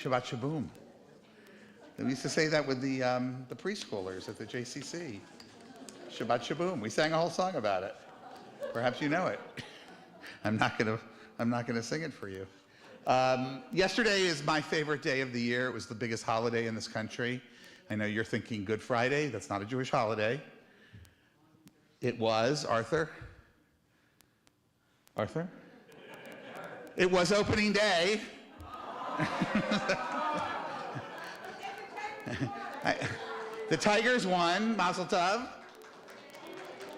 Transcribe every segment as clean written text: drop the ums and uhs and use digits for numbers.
Shabbat Shaboom. We used to say that with the preschoolers at the JCC. Shabbat Shaboom. We sang a whole song about it. Perhaps you know it. I'm not gonna sing it for you. Yesterday is my favorite day of the year. It was the biggest holiday in this country. I know you're thinking Good Friday. That's not a Jewish holiday. It was, Arthur? Arthur? It was opening day. The Tigers won, Mazel Tov.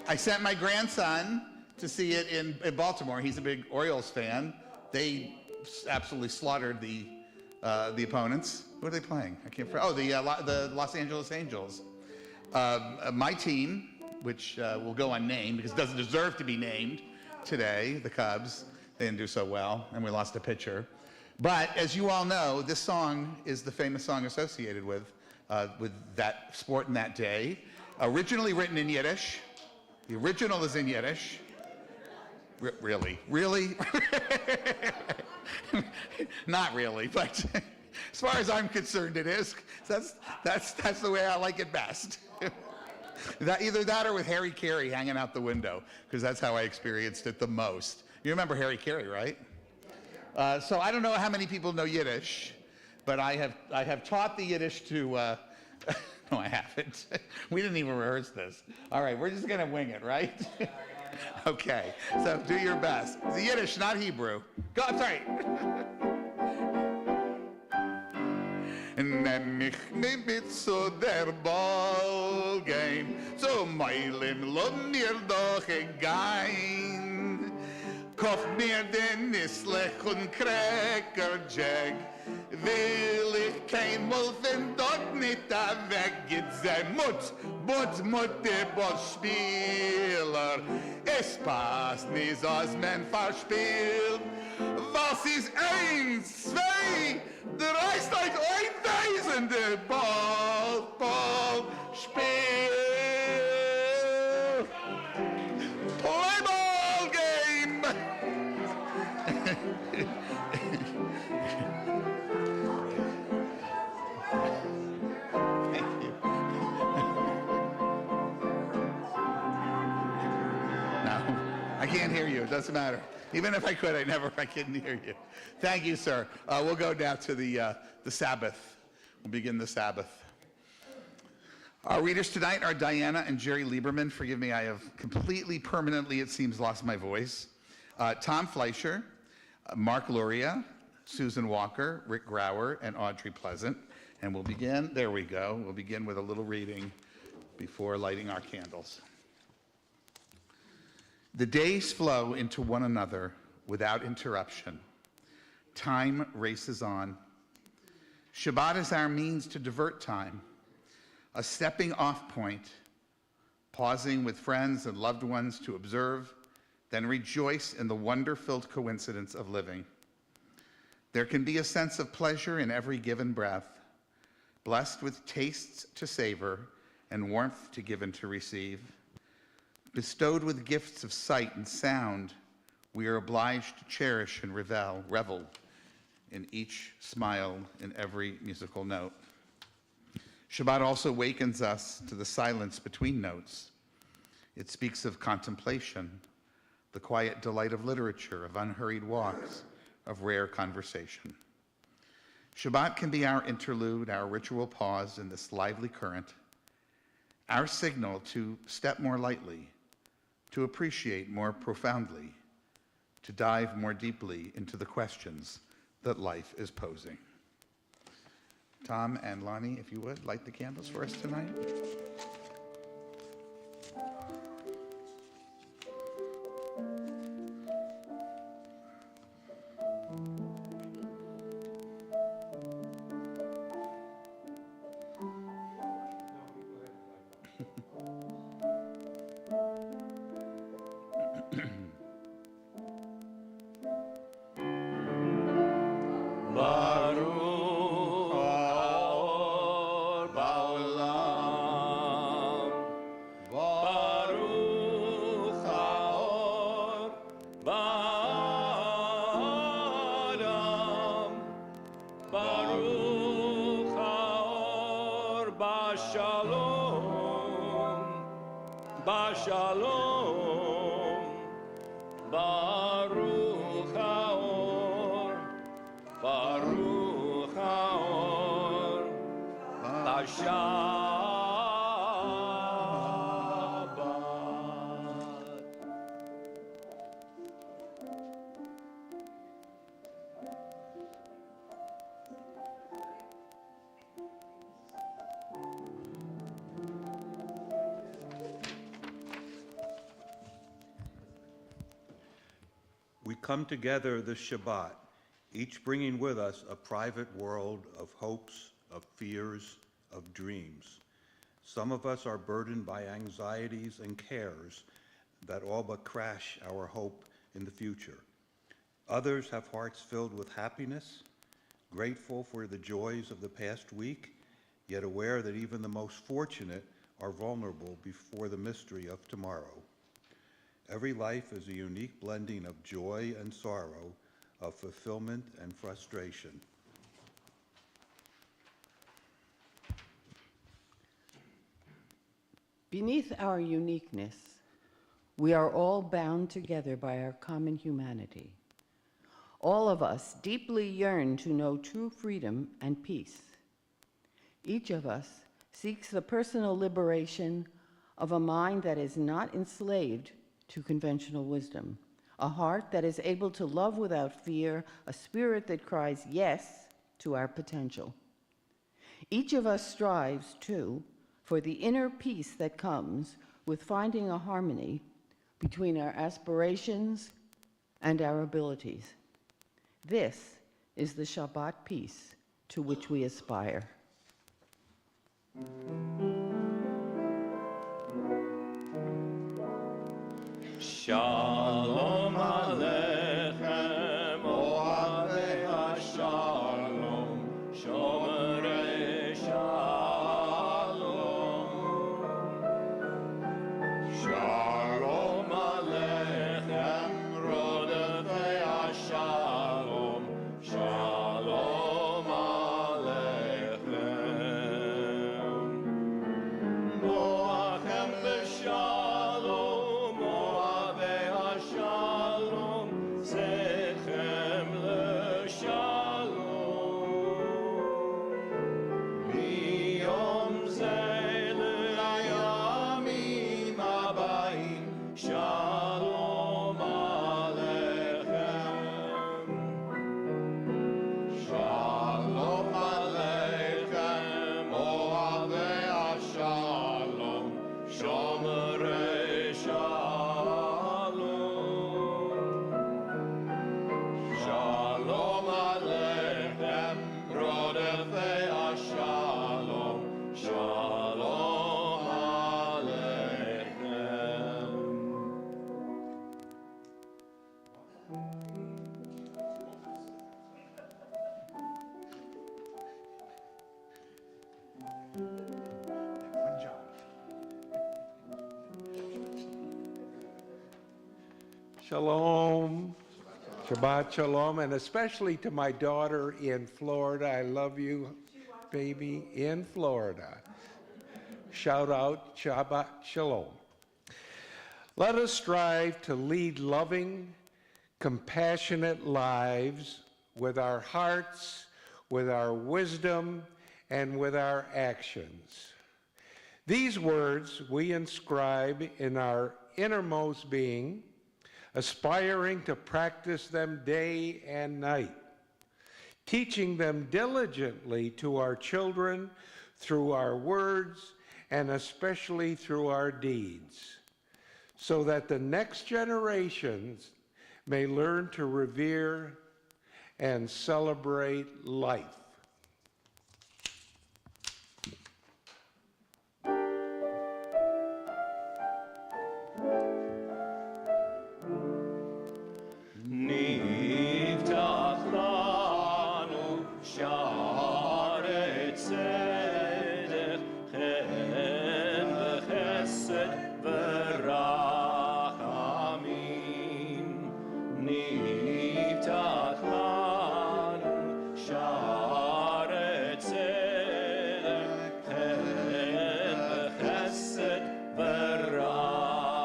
I sent my grandson to see it in Baltimore. He's a big Orioles fan. They absolutely slaughtered the opponents. Who are they playing? I can't. Oh, the Los Angeles Angels. My team, which will go unnamed because it doesn't deserve to be named today, the Cubs. They didn't do so well, and we lost a pitcher. But as you all know, this song is the famous song associated with that sport and that day. Originally written in Yiddish. The original is in Yiddish. Really? Not really, but as far as I'm concerned, it is. That's the way I like it best. Either that or with Harry Carey hanging out the window, because that's how I experienced it the most. You remember Harry Carey, right? So I don't know how many people know Yiddish, but I have taught the Yiddish to. No, I haven't. We didn't even rehearse this. All right, we're just gonna wing it, right? Okay, so do your best. The Yiddish, not Hebrew. Go, I'm sorry. Nämlich mit zu der Ball game, so meilen lo mir doch gein. Kauf mir den Nislech und Cracker Jack, will ich kein Wolfen dort nicht weg, geht sein Mut, der Bossspieler. Es passt nicht, als man verspielt. Was ist 1, 2, 3, steigt 1000, der Ball, Spiel. Play ball game. Thank you. No, I can't hear you. It doesn't matter. Even if I could, I couldn't hear you. Thank you, sir. We'll go now to the Sabbath. We'll begin the Sabbath. Our readers tonight are Diana and Jerry Lieberman. Forgive me, I have completely, permanently, it seems, lost my voice. Tom Fleischer, Mark Luria, Susan Walker, Rick Grauer, and Audrey Pleasant. And we'll begin, there we go, we'll begin with a little reading before lighting our candles. The days flow into one another without interruption. Time races on. Shabbat is our means to divert time, a stepping off point, pausing with friends and loved ones to observe, then rejoice in the wonder-filled coincidence of living. There can be a sense of pleasure in every given breath, blessed with tastes to savor and warmth to give and to receive. Bestowed with gifts of sight and sound, we are obliged to cherish and revel in each smile, in every musical note. Shabbat also wakens us to the silence between notes. It speaks of contemplation, the quiet delight of literature, of unhurried walks, of rare conversation. Shabbat can be our interlude, our ritual pause in this lively current, our signal to step more lightly, to appreciate more profoundly, to dive more deeply into the questions that life is posing. Tom and Lonnie, if you would, light the candles for us tonight. Baruch Or Ba'olam Shalom, Baruch Haor, Baruch Haor, Hashabbat. We come together this Shabbat, each bringing with us a private world of hopes, of fears, of dreams. Some of us are burdened by anxieties and cares that all but crash our hope in the future. Others have hearts filled with happiness, grateful for the joys of the past week, yet aware that even the most fortunate are vulnerable before the mystery of tomorrow. Every life is a unique blending of joy and sorrow, of fulfillment and frustration. Beneath our uniqueness, we are all bound together by our common humanity. All of us deeply yearn to know true freedom and peace. Each of us seeks the personal liberation of a mind that is not enslaved to conventional wisdom, a heart that is able to love without fear, a spirit that cries yes to our potential. Each of us strives, too, for the inner peace that comes with finding a harmony between our aspirations and our abilities. This is the Shabbat peace to which we aspire. Shalom Aleichem, Ohavei HaShalom, Shomerei Shalom. Shalom Aleichem, Rodefei HaShalom, Shalom Aleichem. Noachem b'shalom, Ohavei HaShalom, Zeichem l'shalom. Miyom zeh l'yamim habayim, Shalom Aleichem. Shalom Aleichem, Ohavei HaShalom, Shomerei Shalom. Shalom Aleichem, Rodefei HaShalom, Shalom Aleichem. One job. Shalom, Shabbat Shalom, and especially to my daughter in Florida. I love you, baby, in Florida. Shout out, Shabbat Shalom. Let us strive to lead loving, compassionate lives with our hearts, with our wisdom, and with our actions. These words we inscribe in our innermost being, aspiring to practice them day and night, teaching them diligently to our children through our words and especially through our deeds, so that the next generations may learn to revere and celebrate life. Niftach lanu sha'arei tzedek, chen v'chesed v'rachamim. Niftach lanu sha'arei tzedek, chen v'chesed v'rachamim.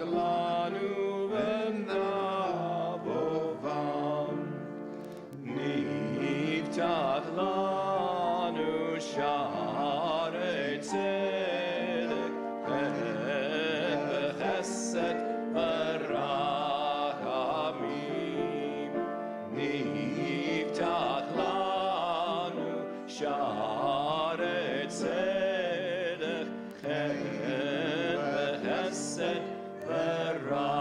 lanu v'navovam. Niftach lanu sha'arei tzedek v'chesed v'rachamim. Niftach lanu sha'arei tzedek v'chesed v'rachamim.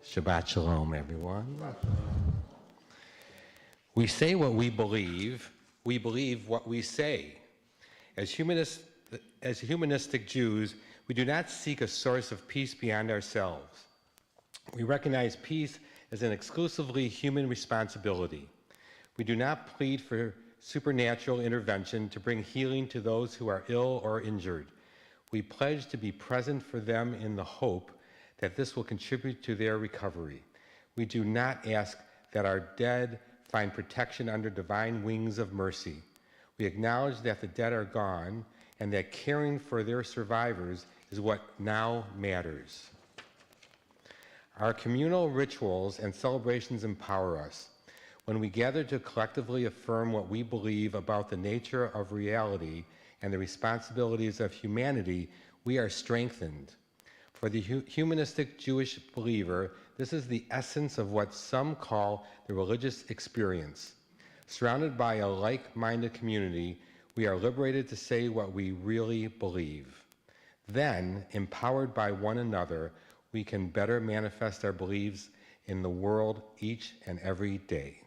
Shabbat Shalom, everyone. We say what we believe what we say. As humanistic Jews, we do not seek a source of peace beyond ourselves. We recognize peace as an exclusively human responsibility. We do not plead for supernatural intervention to bring healing to those who are ill or injured. We pledge to be present for them in the hope that this will contribute to their recovery. We do not ask that our dead find protection under divine wings of mercy. We acknowledge that the dead are gone and that caring for their survivors is what now matters. Our communal rituals and celebrations empower us. When we gather to collectively affirm what we believe about the nature of reality and the responsibilities of humanity, we are strengthened. For the humanistic Jewish believer, this is the essence of what some call the religious experience. Surrounded by a like-minded community, we are liberated to say what we really believe. Then, empowered by one another, we can better manifest our beliefs in the world each and every day.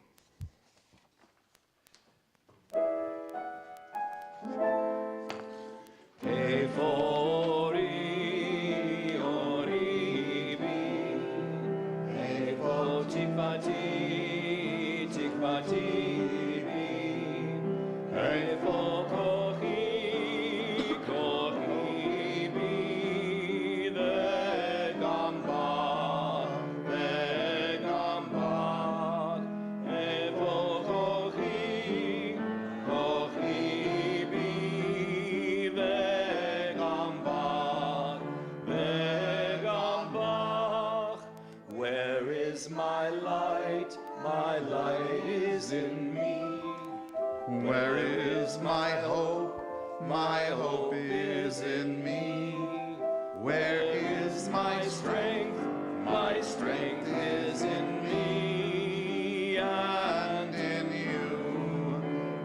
My light is in me. Where is my hope? My hope is in me. Where is my strength? My strength is in me and in you,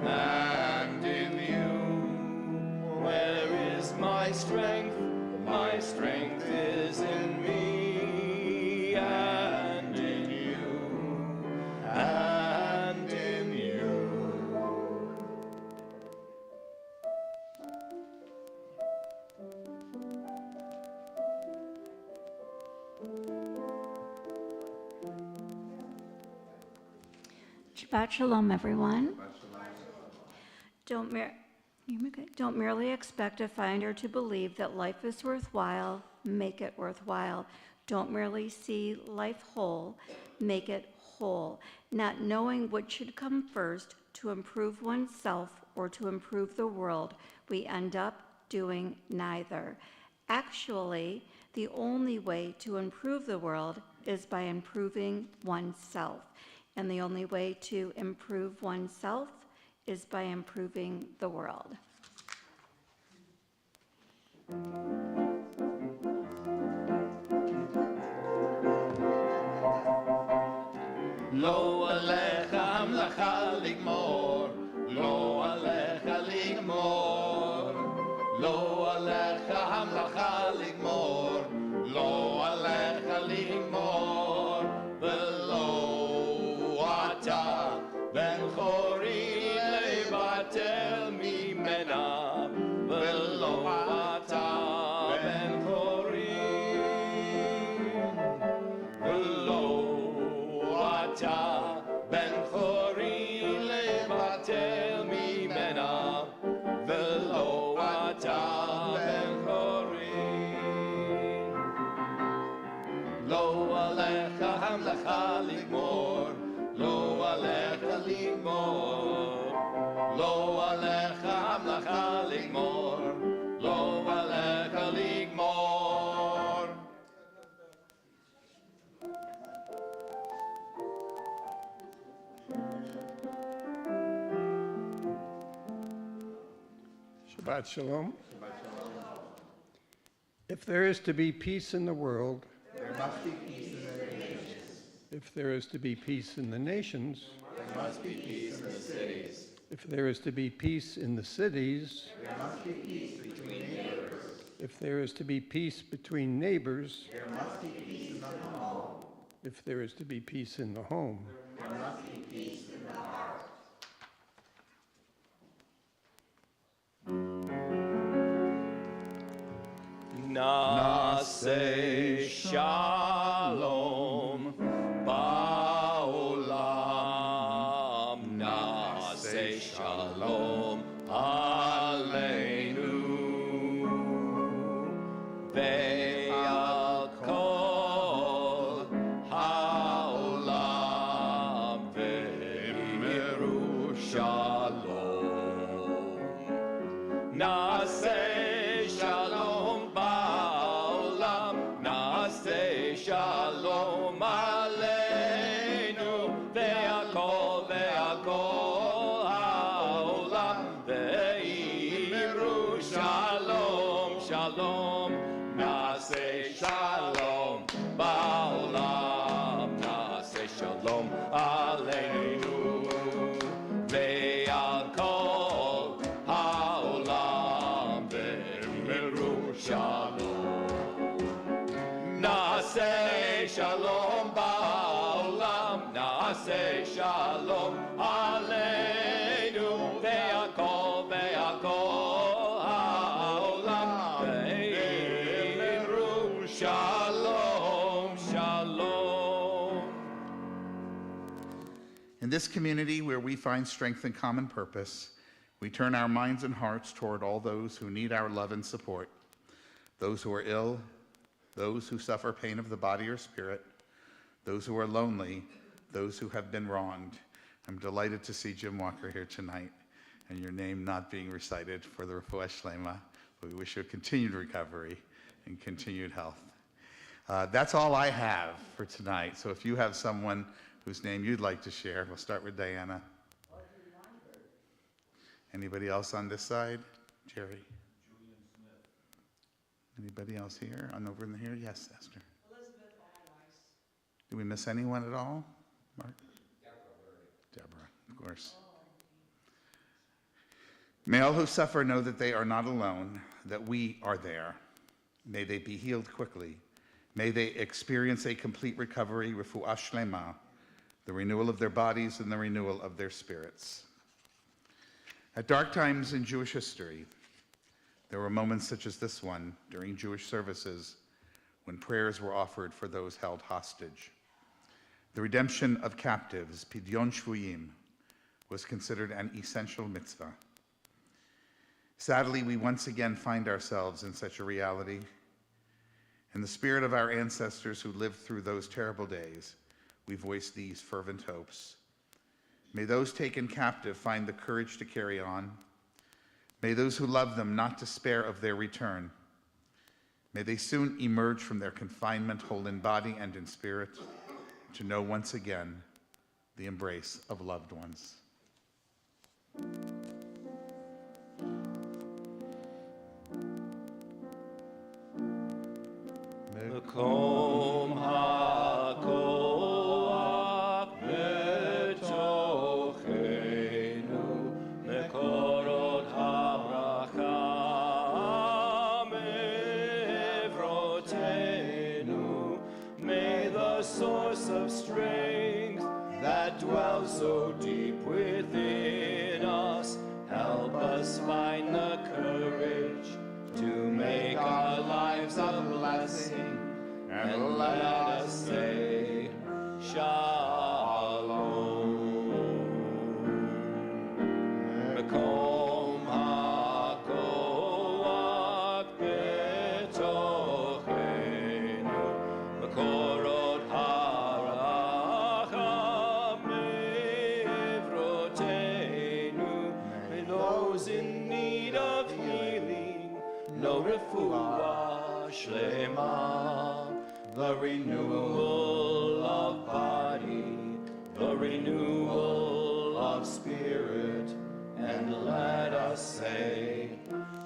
and in you. Where is my strength? My strength is in me and in you, and in you. Shabbat Shalom, everyone. Don't merely expect to find or to believe that life is worthwhile, make it worthwhile. Don't merely see life whole, make it whole. Not knowing what should come first to improve oneself or to improve the world, we end up doing neither. Actually, the only way to improve the world is by improving oneself. And the only way to improve oneself is by improving the world. Lo alecha hamlacha ligmor, lo alecha ligmor, lo alecha hamlacha ligmor, lo alecha ligmor, velo ata ben chori levatel mimena, velo ata ben chori, velo ata ben chori levatel mimena, velo ata ben chori. ligmor, lo alecha ligmor. Shabbat Shalom. If there is to be peace in the world, There must be peace in the nations. if there is to be peace in the nations, There must be peace in the cities. if there is to be peace in the cities, There must be peace between neighbors. if there is to be peace between neighbors, There must be peace in the home. if there is to be peace in the home, There must be peace in the heart. Nase shalom ba'olam. Nase shalom aleinu. Ve'al kol ha'olam ve'imiru shalom. Nase shalom ba'olam, nase shalom aleinu, ve'akol ha'olam, ve'imiru shalom, shalom. Nase shalom ba'olam, nase shalom aleinu, ve'akol ha'olam, ve'imiru shalom. Nase shalom ba'olam, nase shalom aleinu, ve'akol ha'olam, ve'imiru shalom, shalom. In this community where we find strength and common purpose, we turn our minds and hearts toward all those who need our love and support, those who are ill, those who suffer pain of the body or spirit, those who are lonely, those who have been wronged. I'm delighted to see Jim Walker here tonight and your name not being recited for the Refuah Shlema. We wish you a continued recovery and continued health. That's all I have for tonight. So if you have someone whose name you'd like to share, we'll start with Diana. Anybody else on this side? Jerry? Anybody else here? On over in here? Yes, Esther. Elizabeth Allweiss. Did we miss anyone at all? Mark? Deborah, of course. May all who suffer know that they are not alone, that we are there. May they be healed quickly. May they experience a complete recovery, refuah shlema, the renewal of their bodies and the renewal of their spirits. At dark times in Jewish history, there were moments such as this one during Jewish services when prayers were offered for those held hostage. The redemption of captives, pidyon shvuyim, was considered an essential mitzvah. Sadly, we once again find ourselves in such a reality. In the spirit of our ancestors who lived through those terrible days, we voice these fervent hopes. May those taken captive find the courage to carry on. May those who love them not despair of their return. May they soon emerge from their confinement whole in body and in spirit to know once again the embrace of loved ones. Mekom hakoach betochenu, mekorot habracha mevrotenu. May the source of strength that dwells so deep within us help us find the courage to make our lives a blessing, and let us say Shalom. Mekom hakoach betochenu, mekorot haracha mevrotenu. May those in need of healing no refuah shlema, the renewal of body, the renewal of spirit, and let us say,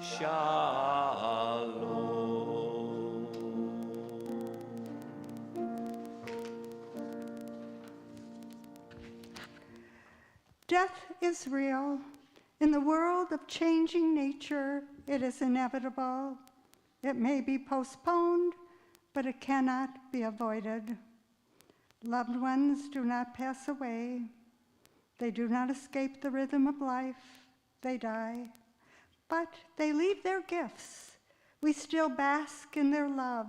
Shalom. Death is real. In the world of changing nature, it is inevitable. It may be postponed, but it cannot be avoided. Loved ones do not pass away. They do not escape the rhythm of life. They die. But they leave their gifts. We still bask in their love.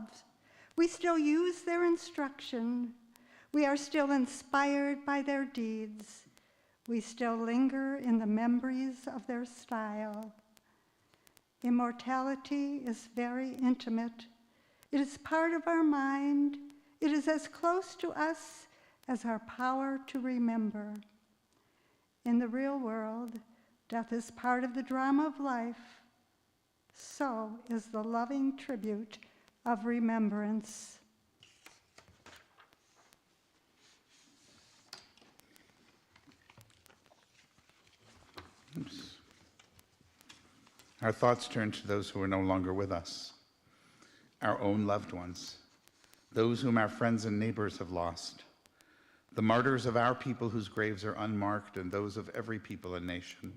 We still use their instruction. We are still inspired by their deeds. We still linger in the memories of their style. Immortality is very intimate. It is part of our mind. It is as close to us as our power to remember. In the real world, death is part of the drama of life. So is the loving tribute of remembrance. Oops. Our thoughts turn to those who are no longer with us, our own loved ones, those whom our friends and neighbors have lost, the martyrs of our people whose graves are unmarked, and those of every people and nation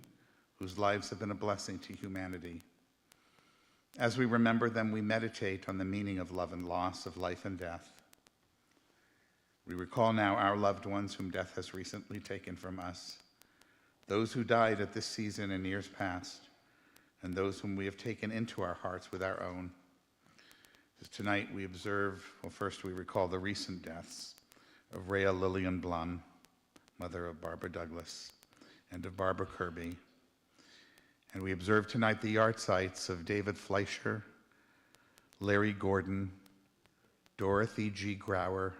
whose lives have been a blessing to humanity. As we remember them, we meditate on the meaning of love and loss, of life and death. We recall now our loved ones whom death has recently taken from us, those who died at this season in years past, and those whom we have taken into our hearts with our own. As tonight we observe, well, first we recall the recent deaths of Rhea Lillian Blum, mother of Barbara Douglas, and of Barbara Kirby. And we observe tonight the yard sites of David Fleischer, Larry Gordon, Dorothy G. Grauer,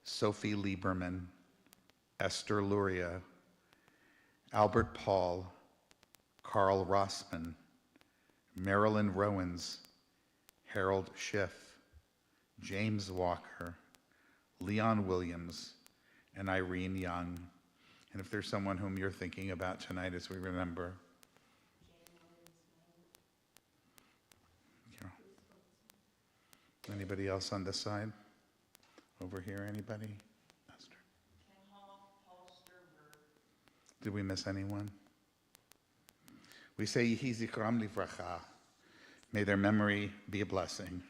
Sophie Lieberman, Esther Luria, Albert Paul, Carl Rossman, Marilyn Rowans, Harold Schiff, James Walker, Leon Williams, and Irene Young. And if there's someone whom you're thinking about tonight as we remember. Yeah. Anybody else on this side? Over here, anybody? Esther. Did we miss anyone? We say, Yehi Zichram Livracha. May their memory be a blessing,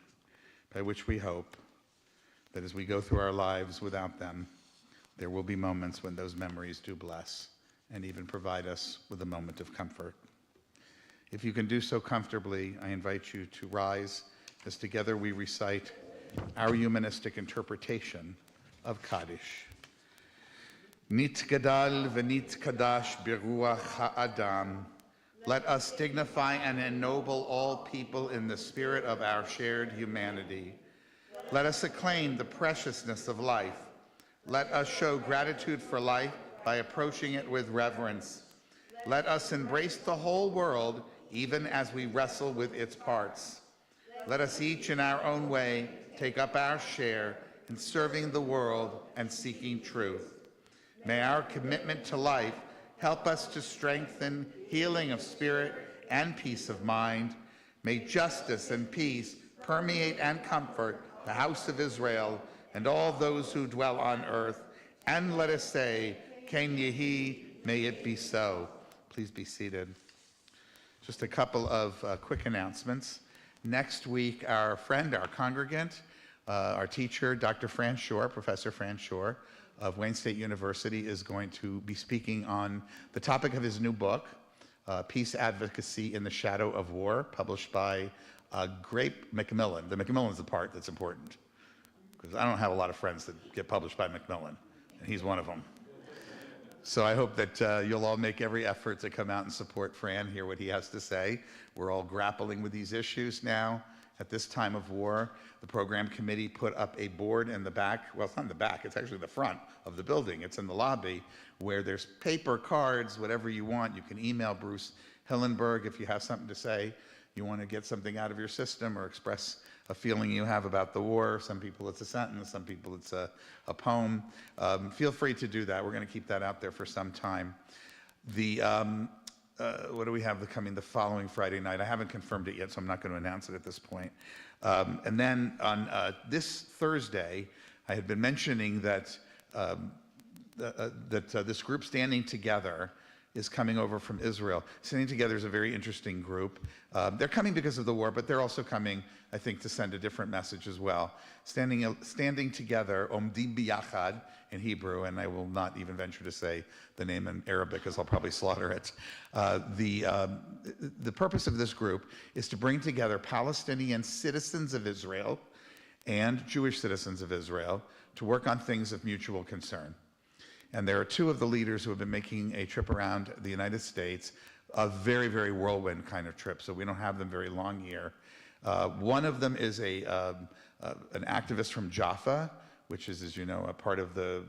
by which we hope that as we go through our lives without them, there will be moments when those memories do bless and even provide us with a moment of comfort. If you can do so comfortably, I invite you to rise as together we recite our humanistic interpretation of Kaddish. Nit gadal v'nit kadash biruach ha'adam. Let us dignify and ennoble all people in the spirit of our shared humanity. Let us acclaim the preciousness of life. Let us show gratitude for life by approaching it with reverence. Let us embrace the whole world even as we wrestle with its parts. Let us each in our own way take up our share in serving the world and seeking truth. May our commitment to life help us to strengthen healing of spirit and peace of mind. May justice and peace permeate and comfort the house of Israel and all those who dwell on earth. And let us say, Ken Yehi, may it be so. Please be seated. Just a couple of quick announcements. Next week, our friend, our congregant, our teacher, Dr. Fran Shore, Professor Fran Shore of Wayne State University, is going to be speaking on the topic of his new book, Peace Advocacy in the Shadow of War, published by Grape Macmillan. The Macmillan is the part that's important, because I don't have a lot of friends that get published by Macmillan, and he's one of them. So I hope that you'll all make every effort to come out and support Fran, hear what he has to say. We're all grappling with these issues now at this time of war. The program committee put up a board in the back. Well, it's not in the back, it's actually the front of the building. It's in the lobby where there's paper, cards, whatever you want. You can email Bruce Hillenberg if you have something to say. you want to get something out of your system or express a feeling you have about the war. Some people it's a sentence, some people it's a poem. Feel free to do that. We're going to keep that out there for some time. What do we have coming the following Friday night? I haven't confirmed it yet, so I'm not going to announce it at this point. And then on this Thursday, I had been mentioning that this group Standing Together is coming over from Israel. Standing Together is a very interesting group. They're coming because of the war, but they're also coming, I think, to send a different message as well. Standing Together, Omdim Biyachad in Hebrew, and I will not even venture to say the name in Arabic because I'll probably slaughter it. The purpose of this group is to bring together Palestinian citizens of Israel and Jewish citizens of Israel to work on things of mutual concern. And there are two of the leaders who have been making a trip around the United States, a very, very whirlwind kind of trip, so we don't have them very long here. One of them is an activist from Jaffa, which is, as you know, a part of the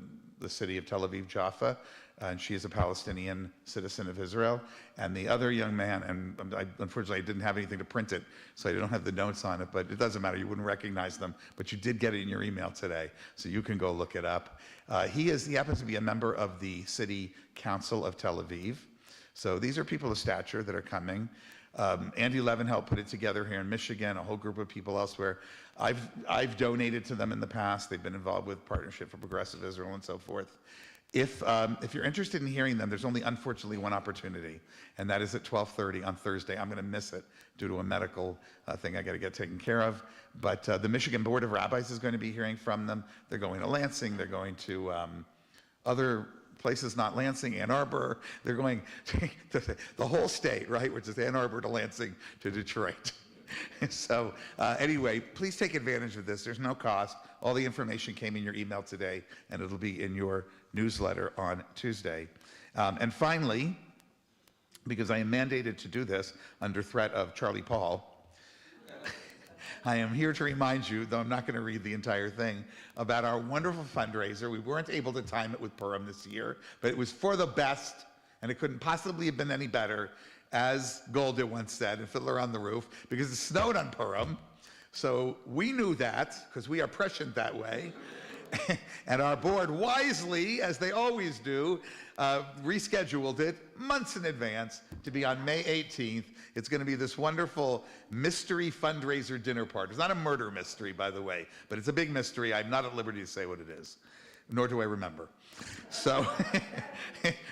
city of Tel Aviv, Jaffa, and she is a Palestinian citizen of Israel. And the other young man, and unfortunately I didn't have anything to print it, so I don't have the notes on it, but it doesn't matter, you wouldn't recognize them, but you did get it in your email today, so you can go look it up. He happens to be a member of the City Council of Tel Aviv. So these are people of stature that are coming. Andy Levin helped put it together here in Michigan, a whole group of people elsewhere. I've donated to them in the past. They've been involved with Partnership for Progressive Israel and so forth. If you're interested in hearing them, there's only unfortunately one opportunity, and that is at 12:30 on Thursday. I'm going to miss it due to a medical thing I got to get taken care of. But the Michigan Board of Rabbis is going to be hearing from them. They're going to Lansing. They're going to other places, not Lansing, Ann Arbor. They're going to the whole state, right, which is Ann Arbor to Lansing to Detroit. So anyway, please take advantage of this. There's no cost. All the information came in your email today, and it'll be in your newsletter on Tuesday. And finally, because I am mandated to do this under threat of Charlie Paul, I am here to remind you, though I'm not going to read the entire thing, about our wonderful fundraiser. We weren't able to time it with Purim this year, but it was for the best, and it couldn't possibly have been any better, as Golda once said in Fiddler on the Roof, because it snowed on Purim. So we knew that, because we are prescient that way. And our board wisely, as they always do, rescheduled it months in advance to be on May 18th. It's going to be this wonderful mystery fundraiser dinner party. It's not a murder mystery, by the way, but it's a big mystery. I'm not at liberty to say what it is, nor do I remember. So,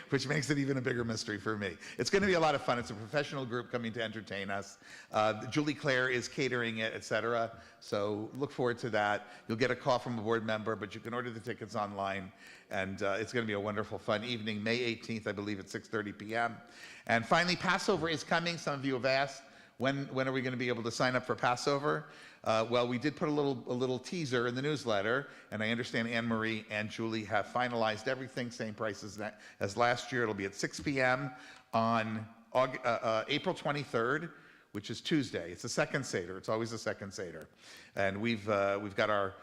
which makes it even a bigger mystery for me. It's going to be a lot of fun. It's a professional group coming to entertain us. Julie Claire is catering it, etc. So look forward to that. You'll get a call from a board member, but you can order the tickets online. And it's going to be a wonderful, fun evening. May 18th, I believe, at 6:30 p.m. And finally, Passover is coming. Some of you have asked, when are we going to be able to sign up for Passover? Well, we did put a little teaser in the newsletter, and I understand Anne Marie and Julie have finalized everything, same price as last year. It'll be at 6 p.m. on April 23rd, which is Tuesday. It's the second Seder. It's always the second Seder. And we've got our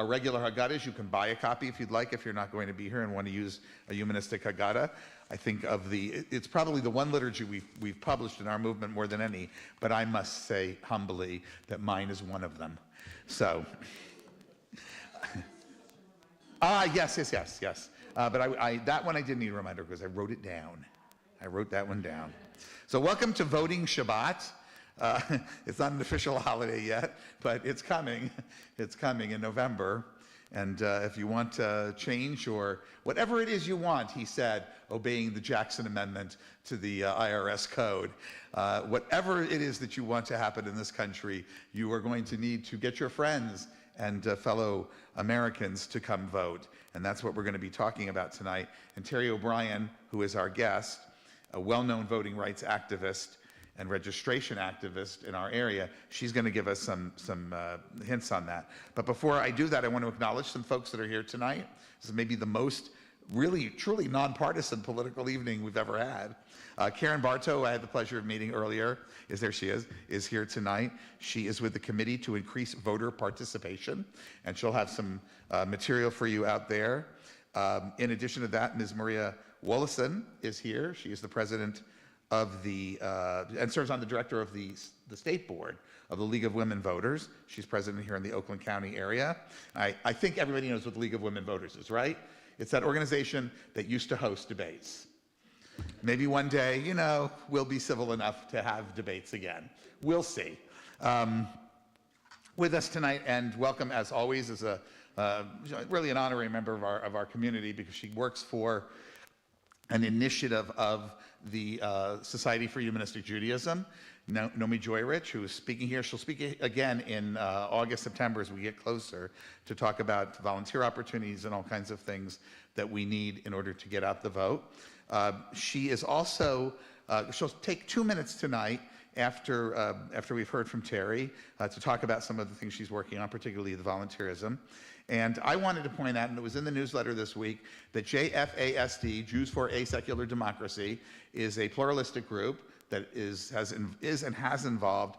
regular Haggadahs. You can buy a copy if you'd like, if you're not going to be here and want to use a humanistic Haggadah. I think it's probably the one liturgy we've published in our movement more than any, but I must say humbly that mine is one of them. So, yes. But that one I did need a reminder because I wrote it down. I wrote that one down. So welcome to Voting Shabbat. It's not an official holiday yet, but it's coming. It's coming in November. And if you want to change or whatever it is you want, he said, obeying the Jackson Amendment to the IRS code, whatever it is that you want to happen in this country, you are going to need to get your friends and fellow Americans to come vote. And that's what we're going to be talking about tonight. And Terri O'Brien, who is our guest, a well-known voting rights activist and registration activist in our area, she's going to give us some hints on that. But before I do that, I want to acknowledge some folks that are here tonight. This is maybe the most really, truly nonpartisan political evening we've ever had. Karen Bartow, I had the pleasure of meeting earlier, she is here tonight. She is with the Committee to Increase Voter Participation, and she'll have some material for you out there. In addition to that, Ms. Maria Wallison is here. She is the president of the, and serves on the director of the state board of the League of Women Voters. She's president here in the Oakland County area. I think everybody knows what the League of Women Voters is, right? It's that organization that used to host debates. Maybe one day, you know, we'll be civil enough to have debates again. We'll see. With us tonight, and welcome as always, is a really an honorary member of our community, because she works for an initiative of the Society for Humanistic Judaism, Nomi Joyrich, who is speaking here. She'll speak again in August, September, as we get closer, to talk about volunteer opportunities and all kinds of things that we need in order to get out the vote. She is also, she'll take 2 minutes tonight after we've heard from Terri to talk about some of the things she's working on, particularly the volunteerism. And I wanted to point out, and it was in the newsletter this week, that JFASD, Jews for a Secular Democracy, is a pluralistic group that is and has involved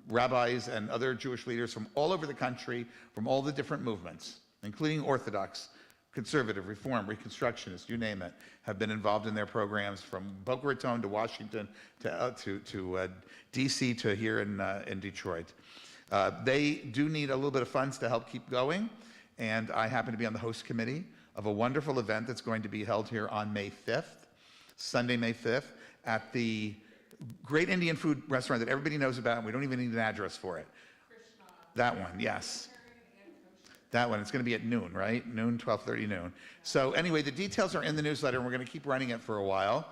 rabbis and other Jewish leaders from all over the country, from all the different movements, including Orthodox, conservative, reform, reconstructionist, you name it, have been involved in their programs from Boca Raton to Washington to DC to here in Detroit. They do need a little bit of funds to help keep going, and I happen to be on the host committee of a wonderful event that's going to be held here on May 5th, Sunday, May 5th, at the great Indian food restaurant that everybody knows about, and we don't even need an address for it. That one, yes. That one, it's going to be at noon, right? Noon, 12:30 noon. So anyway, the details are in the newsletter, and we're going to keep running it for a while.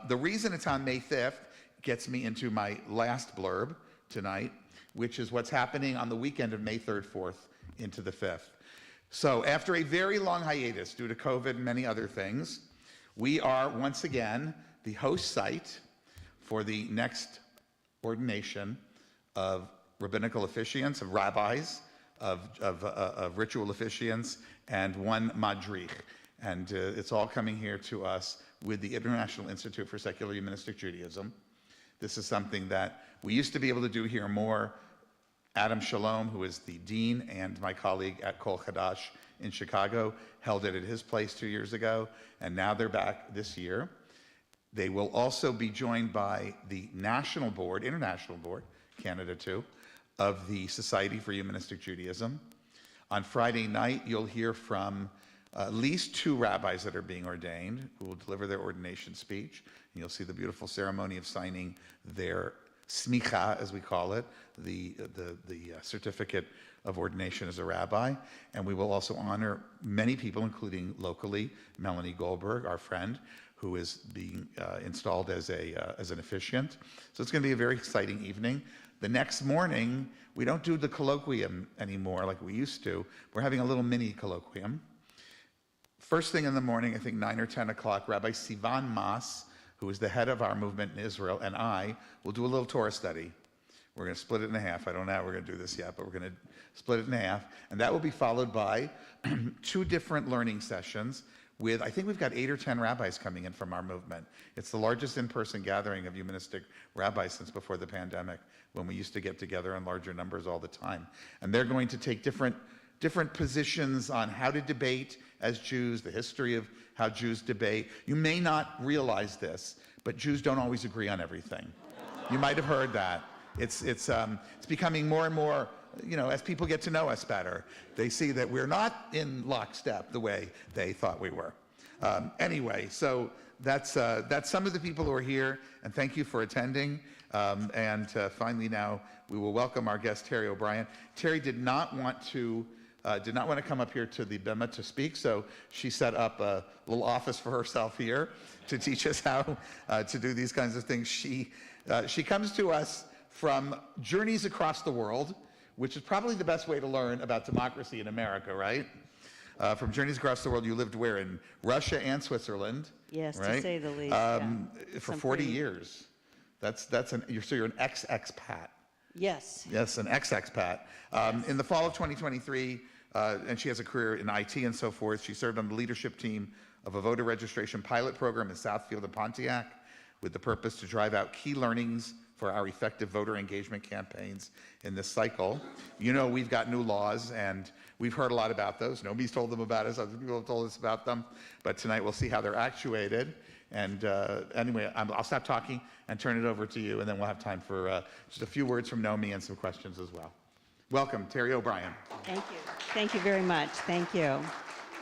The reason it's on May 5th gets me into my last blurb tonight, which is what's happening on the weekend of May 3rd, 4th into the 5th. So after a very long hiatus due to COVID and many other things, we are once again the host site for the next ordination of rabbinical officiants, of rabbis, of ritual officiants, and one madrich. And it's all coming here to us with the International Institute for Secular Humanistic Judaism. This is something that we used to be able to do here more. Adam Shalom, who is the dean, and my colleague at Kol Chadash in Chicago, held it at his place 2 years ago, and now they're back this year. They will also be joined by the national board, international board, Canada too, of the Society for Humanistic Judaism. On Friday night, you'll hear from at least 2 rabbis that are being ordained, who will deliver their ordination speech. And you'll see the beautiful ceremony of signing their smicha, as we call it, the certificate of ordination as a rabbi. And we will also honor many people, including locally Melanie Goldberg, our friend, who is being installed as an officiant. So it's going to be a very exciting evening. The next morning, we don't do the colloquium anymore like we used to. We're having a little mini colloquium. First thing in the morning, I think 9 or 10 o'clock, Rabbi Sivan Mas, who is the head of our movement in Israel, and I will do a little Torah study. We're going to split it in half. I don't know how we're going to do this yet, but we're going to split it in half. And that will be followed by 2 different learning sessions with, I think we've got 8 or 10 rabbis coming in from our movement. It's the largest in-person gathering of humanistic rabbis since before the pandemic, when we used to get together in larger numbers all the time. And they're going to take different positions on how to debate as Jews, the history of how Jews debate. You may not realize this, but Jews don't always agree on everything. You might have heard that. It's becoming more and more, you know, as people get to know us better, they see that we're not in lockstep the way they thought we were. Anyway, so that's some of the people who are here, and thank you for attending. Finally now, we will welcome our guest, Terri O'Brien. Terri did not want to come up here to the Bema to speak, so she set up a little office for herself here to teach us how to do these kinds of things. She comes to us from journeys across the world, which is probably the best way to learn about democracy in America, right? From journeys across the world, you lived where? In Russia and Switzerland. Yes, right? to say the least. For 40 years. So you're an ex-expat. Yes. Yes, an ex-expat. In the fall of 2023, and she has a career in IT and so forth, she served on the leadership team of a voter registration pilot program in Southfield and Pontiac with the purpose to drive out key learnings for our effective voter engagement campaigns in this cycle. You know, we've got new laws, and we've heard a lot about those. Nobody's told them about us. Other people have told us about them. But tonight we'll see how they're actuated. And anyway, I'll stop talking and turn it over to you, and then we'll have time for just a few words from Nomi and some questions as well. Welcome, Terri O'Brien. Thank you. Thank you very much. Thank you.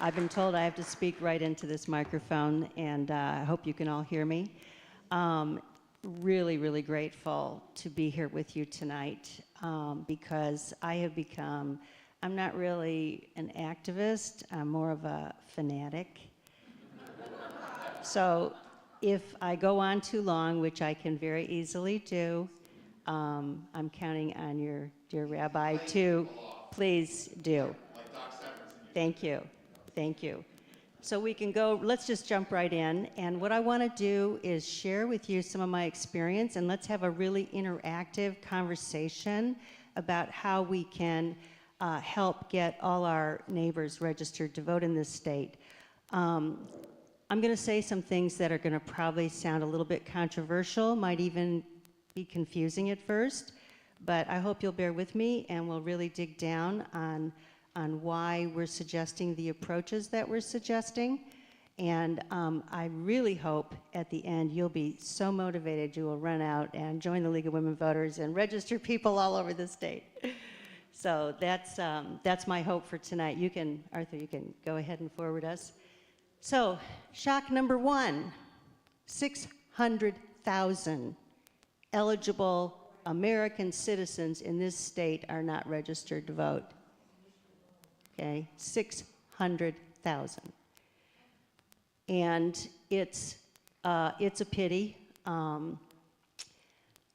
I've been told I have to speak right into this microphone, and I hope you can all hear me. Really, really grateful to be here with you tonight because I have become, I'm not really an activist, I'm more of a fanatic. So if I go on too long, which I can very easily do, I'm counting on your dear rabbi to please do. Thank you. Thank you. So we can go, let's just jump right in. And what I want to do is share with you some of my experience, and let's have a really interactive conversation about how we can help get all our neighbors registered to vote in this state. I'm going to say some things that are going to probably sound a little bit controversial, might even be confusing at first, but I hope you'll bear with me and we'll really dig down on why we're suggesting the approaches that we're suggesting. And I really hope at the end you'll be so motivated you will run out and join the League of Women Voters and register people all over the state. So that's my hope for tonight. You can, Arthur, you can go ahead and forward us. So, shock number one, 600,000 eligible American citizens in this state are not registered to vote. Okay, 600,000. And it's a pity.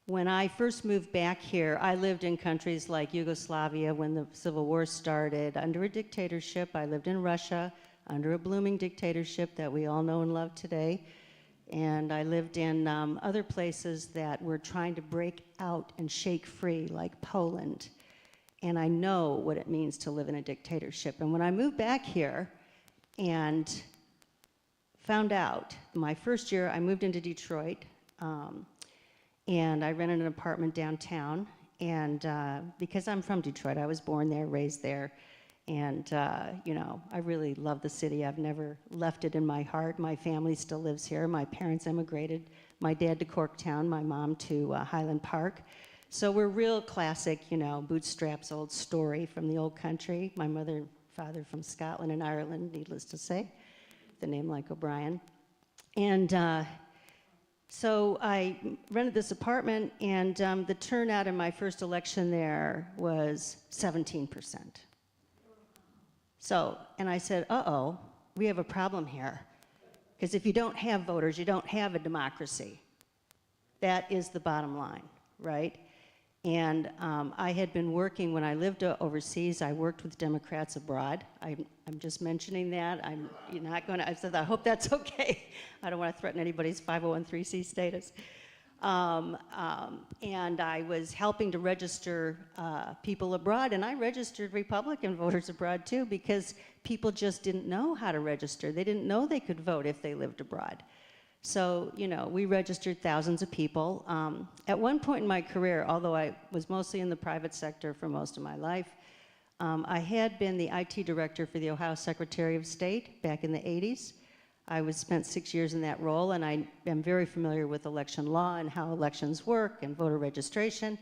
When I first moved back here, I lived in countries like Yugoslavia when the Civil War started, under a dictatorship. I lived in Russia, under a blooming dictatorship that we all know and love today. And I lived in other places that were trying to break out and shake free, like Poland. And I know what it means to live in a dictatorship. And when I moved back here and found out, my first year I moved into Detroit, and I rented an apartment downtown. And because I'm from Detroit, I was born there, raised there. And, you know, I really love the city. I've never left it in my heart. My family still lives here. My parents immigrated, my dad to Corktown, my mom to Highland Park. So we're real classic, you know, bootstraps old story from the old country. My mother and father from Scotland and Ireland, needless to say, the name like O'Brien. And so I rented this apartment, and the turnout in my first election there was 17%. So, and I said, uh-oh, we have a problem here. Because if you don't have voters, you don't have a democracy. That is the bottom line, right? And I had been working, when I lived overseas, I worked with Democrats abroad. I'm just mentioning that. You're not going to, I said, I hope that's okay. I don't want to threaten anybody's 501(c)(3) status. And I was helping to register people abroad, and I registered Republican voters abroad too, because people just didn't know how to register. They didn't know they could vote if they lived abroad. So, you know, we registered thousands of people. At one point in my career, although I was mostly in the private sector for most of my life, I had been the IT director for the Ohio Secretary of State back in the 80s. I spent 6 years in that role, and I am very familiar with election law and how elections work and voter registration.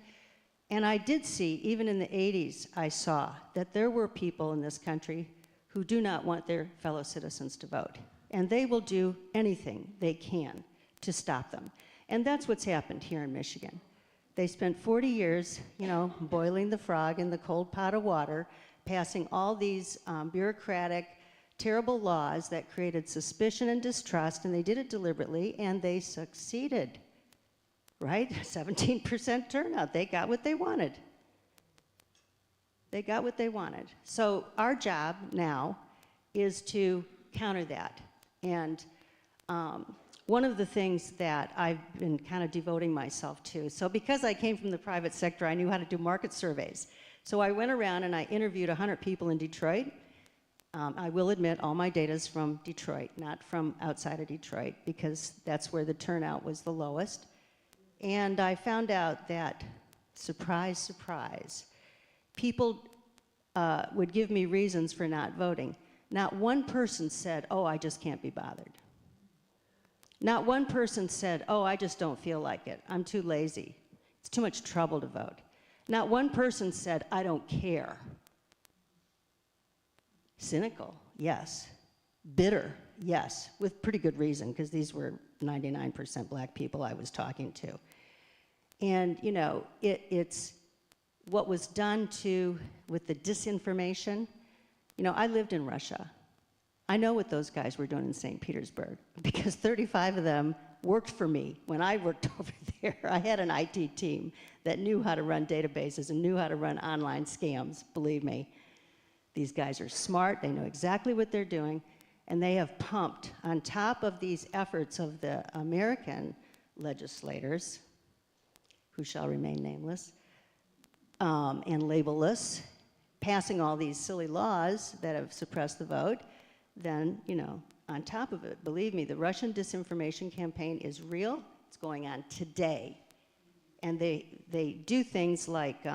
And I did see, even in the 80s, I saw that there were people in this country who do not want their fellow citizens to vote. And they will do anything they can to stop them. And that's what's happened here in Michigan. They spent 40 years, you know, boiling the frog in the cold pot of water, passing all these bureaucratic, terrible laws that created suspicion and distrust, and they did it deliberately, and they succeeded, right? 17% turnout. They got what they wanted. They got what they wanted. So our job now is to counter that. And one of the things that I've been kind of devoting myself to, so because I came from the private sector, I knew how to do market surveys. So I went around and I interviewed 100 people in Detroit. I will admit all my data is from Detroit, not from outside of Detroit, because that's where the turnout was the lowest. And I found out that, surprise, surprise, people would give me reasons for not voting. Not one person said, oh, I just can't be bothered. Not one person said, oh, I just don't feel like it. I'm too lazy. It's too much trouble to vote. Not one person said, I don't care. Cynical, yes. Bitter, yes, with pretty good reason, because these were 99% black people I was talking to. And, you know, it's what was done with the disinformation. You know, I lived in Russia. I know what those guys were doing in St. Petersburg, because 35 of them worked for me when I worked over there. I had an IT team that knew how to run databases and knew how to run online scams, believe me. These guys are smart, they know exactly what they're doing, and they have pumped, on top of these efforts of the American legislators, who shall remain nameless, and labelless, passing all these silly laws that have suppressed the vote, then, you know, on top of it, believe me, the Russian disinformation campaign is real. It's going on today. And they do things like,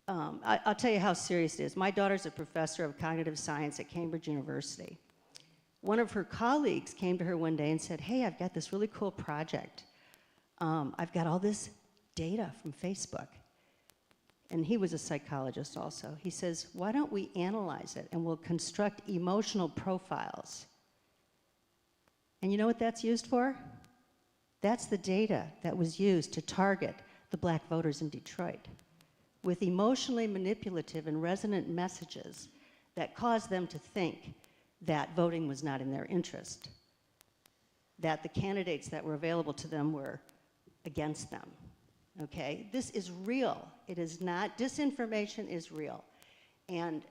I'll tell you how serious it is. My daughter's a professor of cognitive science at Cambridge University. One of her colleagues came to her one day and said, hey, I've got this really cool project. I've got all this data from Facebook. And he was a psychologist also. He says, why don't we analyze it and we'll construct emotional profiles. And you know what that's used for? That's the data that was used to target the black voters in Detroit with emotionally manipulative and resonant messages that caused them to think that voting was not in their interest, that the candidates that were available to them were against them. Okay, this is real. It is not, disinformation is real. And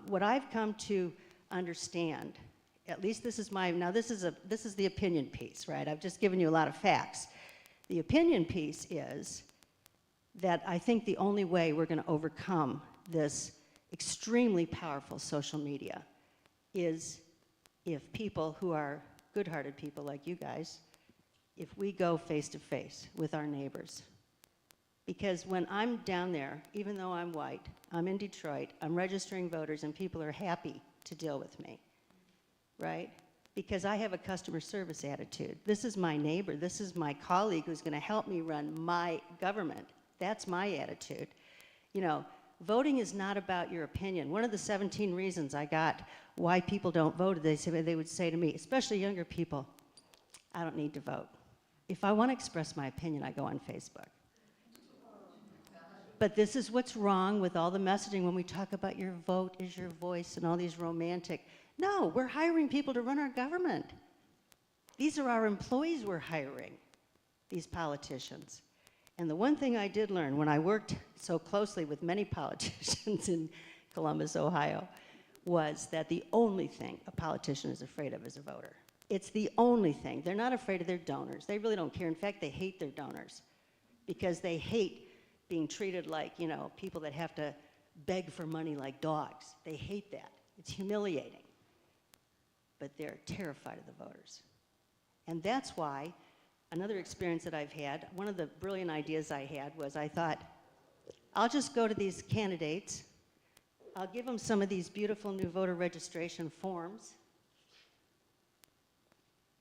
what I've come to understand, at least this is this is the opinion piece, right? I've just given you a lot of facts. The opinion piece is that I think the only way we're gonna overcome this extremely powerful social media is if people who are good-hearted people like you guys, if we go face to face with our neighbors. Because when I'm down there, even though I'm white, I'm in Detroit, I'm registering voters and people are happy to deal with me, right? Because I have a customer service attitude. This is my neighbor, this is my colleague who's gonna help me run my government. That's my attitude. You know, voting is not about your opinion. One of the 17 reasons I got why people don't vote, they would say to me, especially younger people, I don't need to vote. If I wanna express my opinion, I go on Facebook. But this is what's wrong with all the messaging when we talk about your vote is your voice and all these romantic. No, we're hiring people to run our government. These are our employees we're hiring, these politicians. And the one thing I did learn when I worked so closely with many politicians in Columbus, Ohio, was that the only thing a politician is afraid of is a voter. It's the only thing. They're not afraid of their donors. They really don't care. In fact, they hate their donors because they hate being treated like, you know, people that have to beg for money like dogs. They hate that. It's humiliating. But they're terrified of the voters. And that's why another experience that I've had, one of the brilliant ideas I had was I thought, I'll just go to these candidates, I'll give them some of these beautiful new voter registration forms.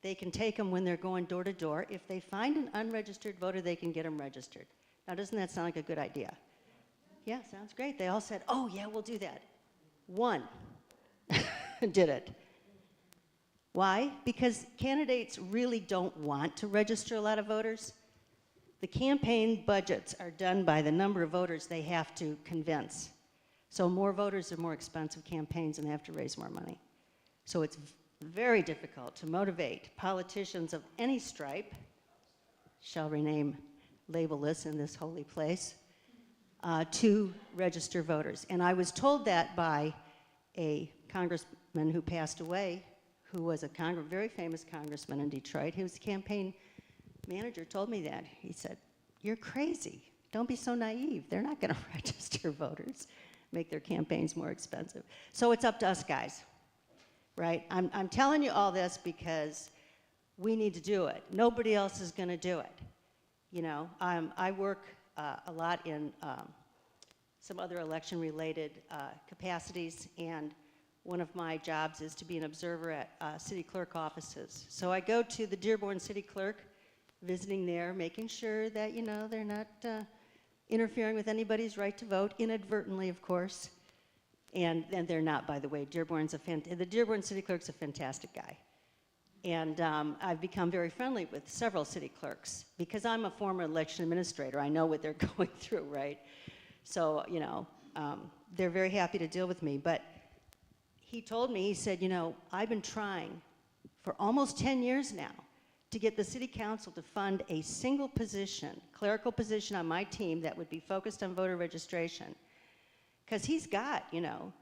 They can take them when they're going door to door. If they find an unregistered voter, they can get them registered. Now, doesn't that sound like a good idea? Yeah, sounds great. They all said, oh, yeah, we'll do that. One did it. Why? Because candidates really don't want to register a lot of voters. The campaign budgets are done by the number of voters they have to convince. So more voters are more expensive campaigns and they have to raise more money. So it's very difficult to motivate politicians of any stripe, shall rename labelless in this holy place, to register voters. And I was told that by a congressman who passed away, who was a very famous congressman in Detroit. He was the campaign manager, told me that. He said, you're crazy. Don't be so naive. They're not gonna register voters, make their campaigns more expensive. So it's up to us guys, right? I'm telling you all this because we need to do it. Nobody else is gonna do it. You know, I work a lot in some other election-related capacities, and one of my jobs is to be an observer at city clerk offices. So I go to the Dearborn city clerk, visiting there, making sure that, you know, they're not interfering with anybody's right to vote, inadvertently, of course. And they're not, by the way. The Dearborn city clerk's a fantastic guy. And I've become very friendly with several city clerks because I'm a former election administrator. I know what they're going through, right? So, you know, they're very happy to deal with me. But he told me, he said, you know, I've been trying for almost 10 years now to get the city council to fund a single position, clerical position on my team that would be focused on voter registration. Because he's got, you know,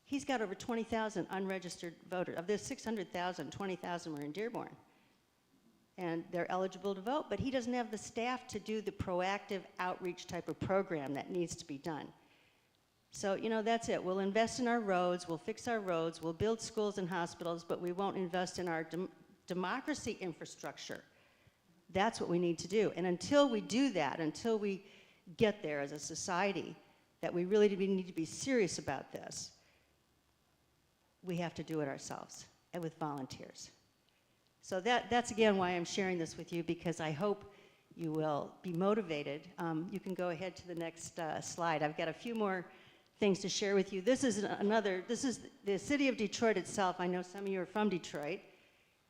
he's got over 20,000 unregistered voters. Of the 600,000, 20,000 were in Dearborn. And they're eligible to vote, but he doesn't have the staff to do the proactive outreach type of program that needs to be done. So, you know, that's it. We'll invest in our roads, we'll fix our roads, we'll build schools and hospitals, but we won't invest in our democracy infrastructure. That's what we need to do. And until we do that, until we get there as a society, that we really need to be serious about this, we have to do it ourselves and with volunteers. So that's again why I'm sharing this with you, because I hope you will be motivated. You can go ahead to the next slide. I've got a few more things to share with you. This is the city of Detroit itself. I know some of you are from Detroit,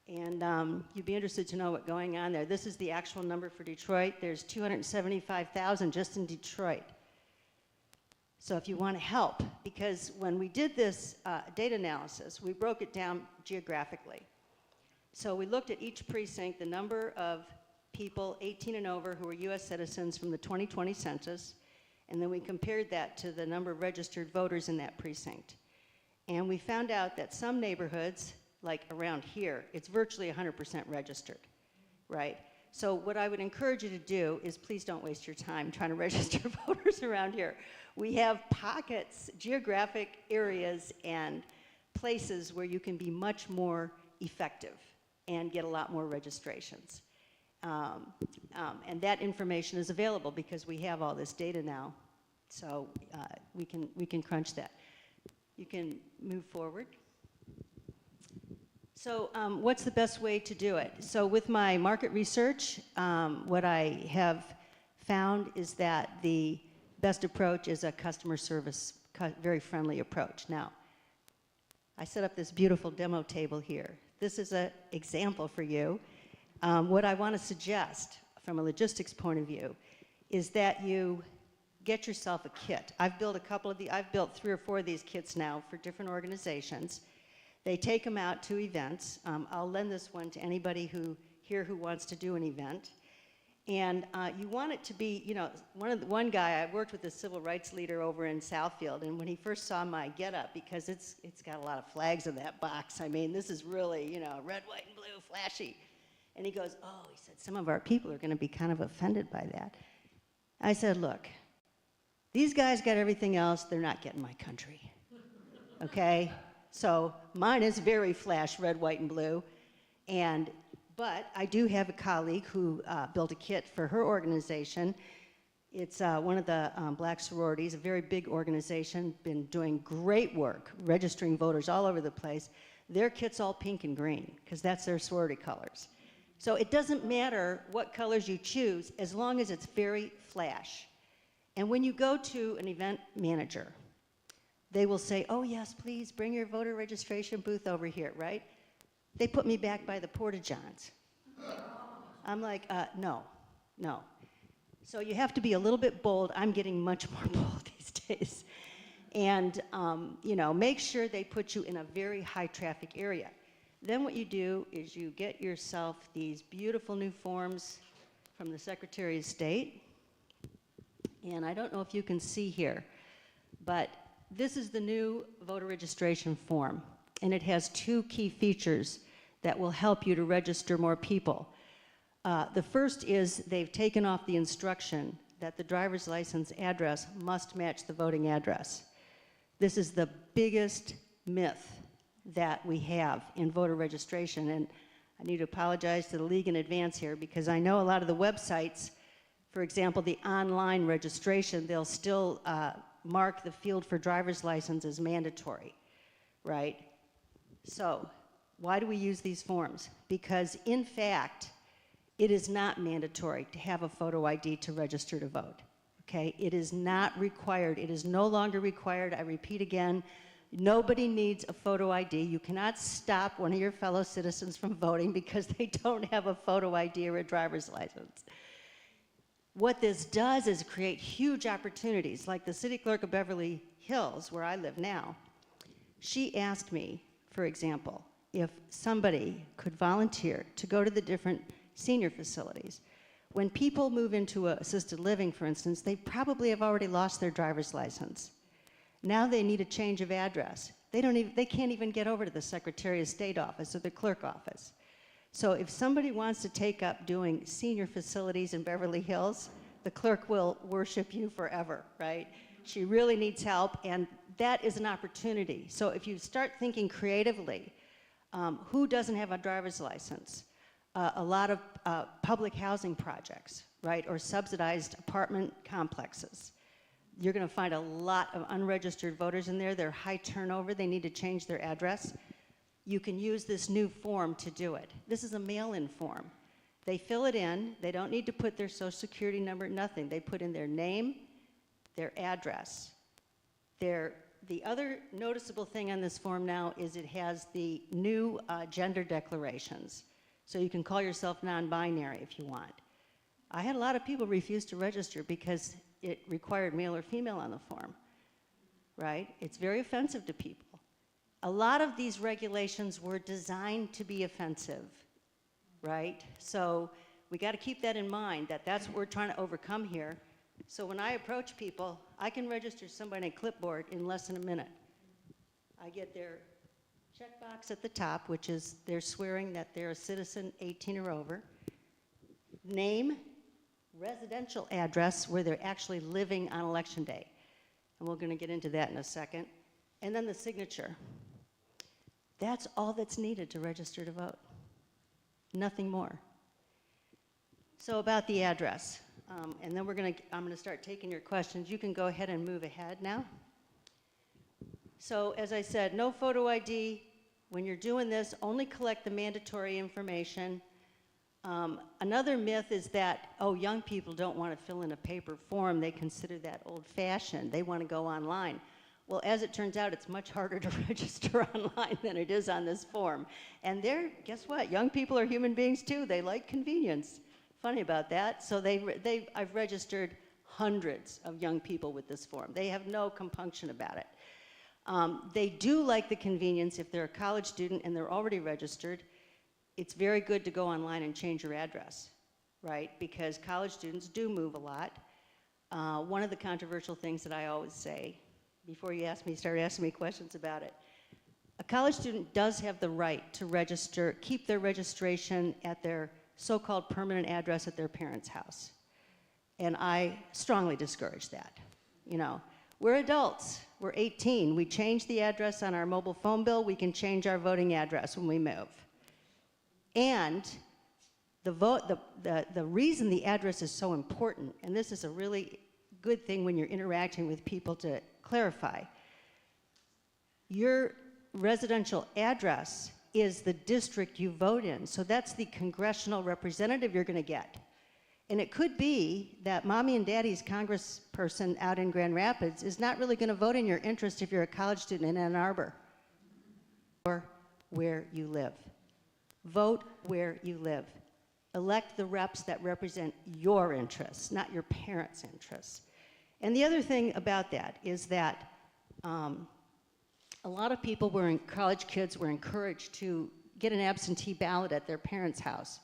and you'd be interested to know what's going on there. This is the actual number for Detroit. There's 275,000 just in Detroit. So if you want to help, because when we did this data analysis, we broke it down geographically. So we looked at each precinct, the number of people 18 and over who were US citizens from the 2020 census, and then we compared that to the number of registered voters in that precinct. And we found out that some neighborhoods, like around here, it's virtually 100% registered, right? So what I would encourage you to do is please don't waste your time trying to register voters around here. We have pockets, geographic areas, and places where you can be much more effective and get a lot more registrations. And that information is available because we have all this data now. So we can crunch that. You can move forward. So what's the best way to do it? So with my market research, what I have found is that the best approach is a customer service, very friendly approach. Now, I set up this beautiful demo table here. This is an example for you. What I want to suggest from a logistics point of view is that you get yourself a kit. I've built I've built 3 or 4 of these kits now for different organizations. They take them out to events. I'll lend this one to anybody who wants to do an event. And you want it to be, you know, one guy, I worked with a civil rights leader over in Southfield, and when he first saw my getup, because it's got a lot of flags in that box, I mean, this is really, you know, red, white, and blue, flashy. And he goes, oh, he said, some of our people are going to be kind of offended by that. I said, look, these guys got everything else, they're not getting my country, okay? So mine is very flash, red, white, and blue, but I do have a colleague who built a kit for her organization. It's one of the black sororities, a very big organization, been doing great work, registering voters all over the place. Their kit's all pink and green, because that's their sorority colors. So it doesn't matter what colors you choose, as long as it's very flash. And when you go to an event manager, they will say, oh yes, please bring your voter registration booth over here, right? They put me back by the Porta-Johns. I'm like, no. So you have to be a little bit bold. I'm getting much more bold these days. And, you know, make sure they put you in a very high traffic area. Then what you do is you get yourself these beautiful new forms from the Secretary of State. And I don't know if you can see here, but this is the new voter registration form. And it has 2 key features that will help you to register more people. The first is they've taken off the instruction that the driver's license address must match the voting address. This is the biggest myth that we have in voter registration, and I need to apologize to the league in advance here, because I know a lot of the websites, for example, the online registration, they'll still mark the field for driver's license as mandatory. right? So why do we use these forms? Because in fact, it is not mandatory to have a photo ID to register to vote, okay? It is not required. It is no longer required. I repeat again, nobody needs a photo ID. You cannot stop one of your fellow citizens from voting because they don't have a photo ID or a driver's license. What this does is create huge opportunities, like the city clerk of Beverly Hills, where I live now. She asked me, for example, if somebody could volunteer to go to the different senior facilities. When people move into assisted living, for instance, they probably have already lost their driver's license. Now they need a change of address. They can't even get over to the Secretary of State office or the clerk office. So if somebody wants to take up doing senior facilities in Beverly Hills, the clerk will worship you forever, right? She really needs help, and that is an opportunity. So if you start thinking creatively, who doesn't have a driver's license? A lot of public housing projects, right, or subsidized apartment complexes. You're going to find a lot of unregistered voters in there. They're high turnover. They need to change their address. You can use this new form to do it. This is a mail-in form. They fill it in. They don't need to put their social security number, nothing. They put in their name, their address. The other noticeable thing on this form now is it has the new gender declarations. So you can call yourself non-binary if you want. I had a lot of people refuse to register because it required male or female on the form, right? It's very offensive to people. A lot of these regulations were designed to be offensive, right? So we got to keep that in mind, that that's what we're trying to overcome here. So when I approach people, I can register somebody on a clipboard in less than a minute. I get their checkbox at the top, which is they're swearing that they're a citizen 18 or over, name, residential address where they're actually living on election day. And we're going to get into that in a second. And then the signature. That's all that's needed to register to vote. Nothing more. So about the address, and then I'm going to start taking your questions. You can go ahead and move ahead now. So as I said, no photo ID. When you're doing this, only collect the mandatory information. Another myth is that, oh, young people don't want to fill in a paper form. They consider that old-fashioned. They want to go online. Well, as it turns out, it's much harder to register online than it is on this form. And guess what? Young people are human beings too. They like convenience. Funny about that. So I've registered hundreds of young people with this form. They have no compunction about it. They do like the convenience if they're a college student and they're already registered. It's very good to go online and change your address, right? Because college students do move a lot. One of the controversial things that I always say, before you start asking me questions about it, a college student does have the right to register, keep their registration at their so-called permanent address at their parents' house. And I strongly discourage that. You know, we're adults, we're 18, we change the address on our mobile phone bill, we can change our voting address when we move. And the reason the address is so important, and this is a really good thing when you're interacting with people to clarify, your residential address is the district you vote in. So that's the congressional representative you're going to get. And it could be that mommy and daddy's congressperson out in Grand Rapids is not really going to vote in your interest if you're a college student in Ann Arbor, or where you live. Vote where you live. Elect the reps that represent your interests, not your parents' interests. And the other thing about that is that a lot of people college kids were encouraged to get an absentee ballot at their parents' house.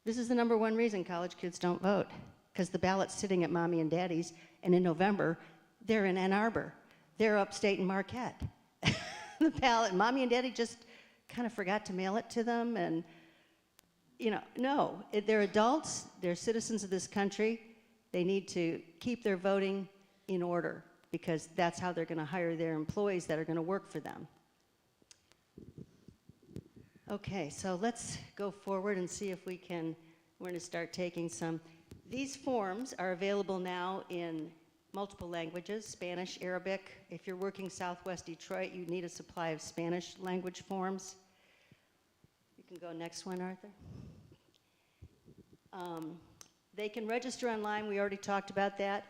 This is the #1 reason college kids don't vote, because the ballot's sitting at mommy and daddy's, and in November, they're in Ann Arbor. They're upstate in Marquette. The ballot, mommy and daddy just kind of forgot to mail it to them, and, you know, no, they're adults, they're citizens of this country. They need to keep their voting in order, because that's how they're going to hire their employees that are going to work for them. Okay, so let's go forward and see if we're going to start taking some. These forms are available now in multiple languages, Spanish, Arabic. If you're working Southwest Detroit, you need a supply of Spanish language forms. You can go next one, Arthur. They can register online. We already talked about that.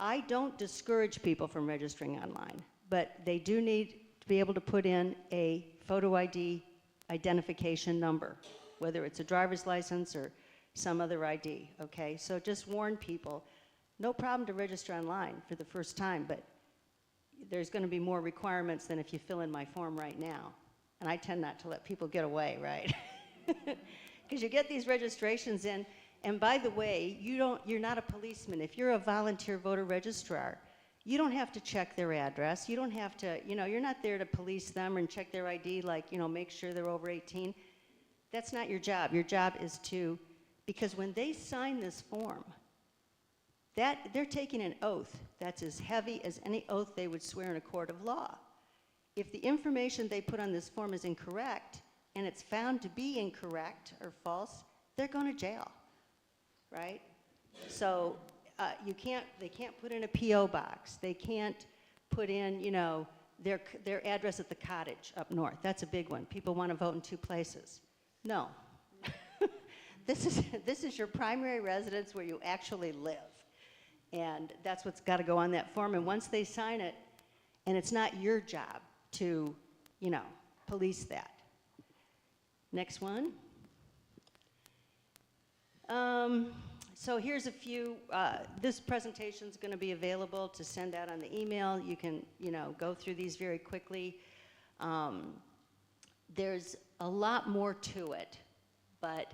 I don't discourage people from registering online, but they do need to be able to put in a photo ID identification number, whether it's a driver's license or some other ID, okay? So just warn people, no problem to register online for the first time, but there's going to be more requirements than if you fill in my form right now. And I tend not to let people get away, right? Because you get these registrations in, and by the way, you're not a policeman. If you're a volunteer voter registrar, you don't have to check their address. You don't have to, you're not there to police them and check their ID, like, make sure they're over 18. That's not your job. Your job is to, because when they sign this form, they're taking an oath that's as heavy as any oath they would swear in a court of law. If the information they put on this form is incorrect, and it's found to be incorrect or false, they're going to jail, right? So they can't put in a P.O. box. They can't put in, their address at the cottage up north. That's a big one. People want to vote in 2 places. No. This is your primary residence where you actually live. And that's what's got to go on that form. And once they sign it, and it's not your job to, police that. Next one. So here's a few, this presentation is going to be available to send out on the email. You can, go through these very quickly. There's a lot more to it, but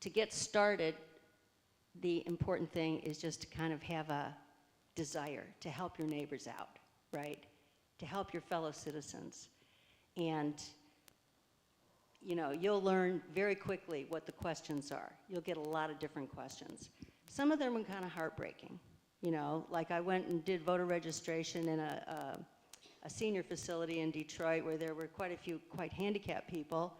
to get started, the important thing is just to kind of have a desire to help your neighbors out, right? To help your fellow citizens. And you'll learn very quickly what the questions are. You'll get a lot of different questions. Some of them are kind of heartbreaking. Like I went and did voter registration in a senior facility in Detroit where there were quite a few quite handicapped people.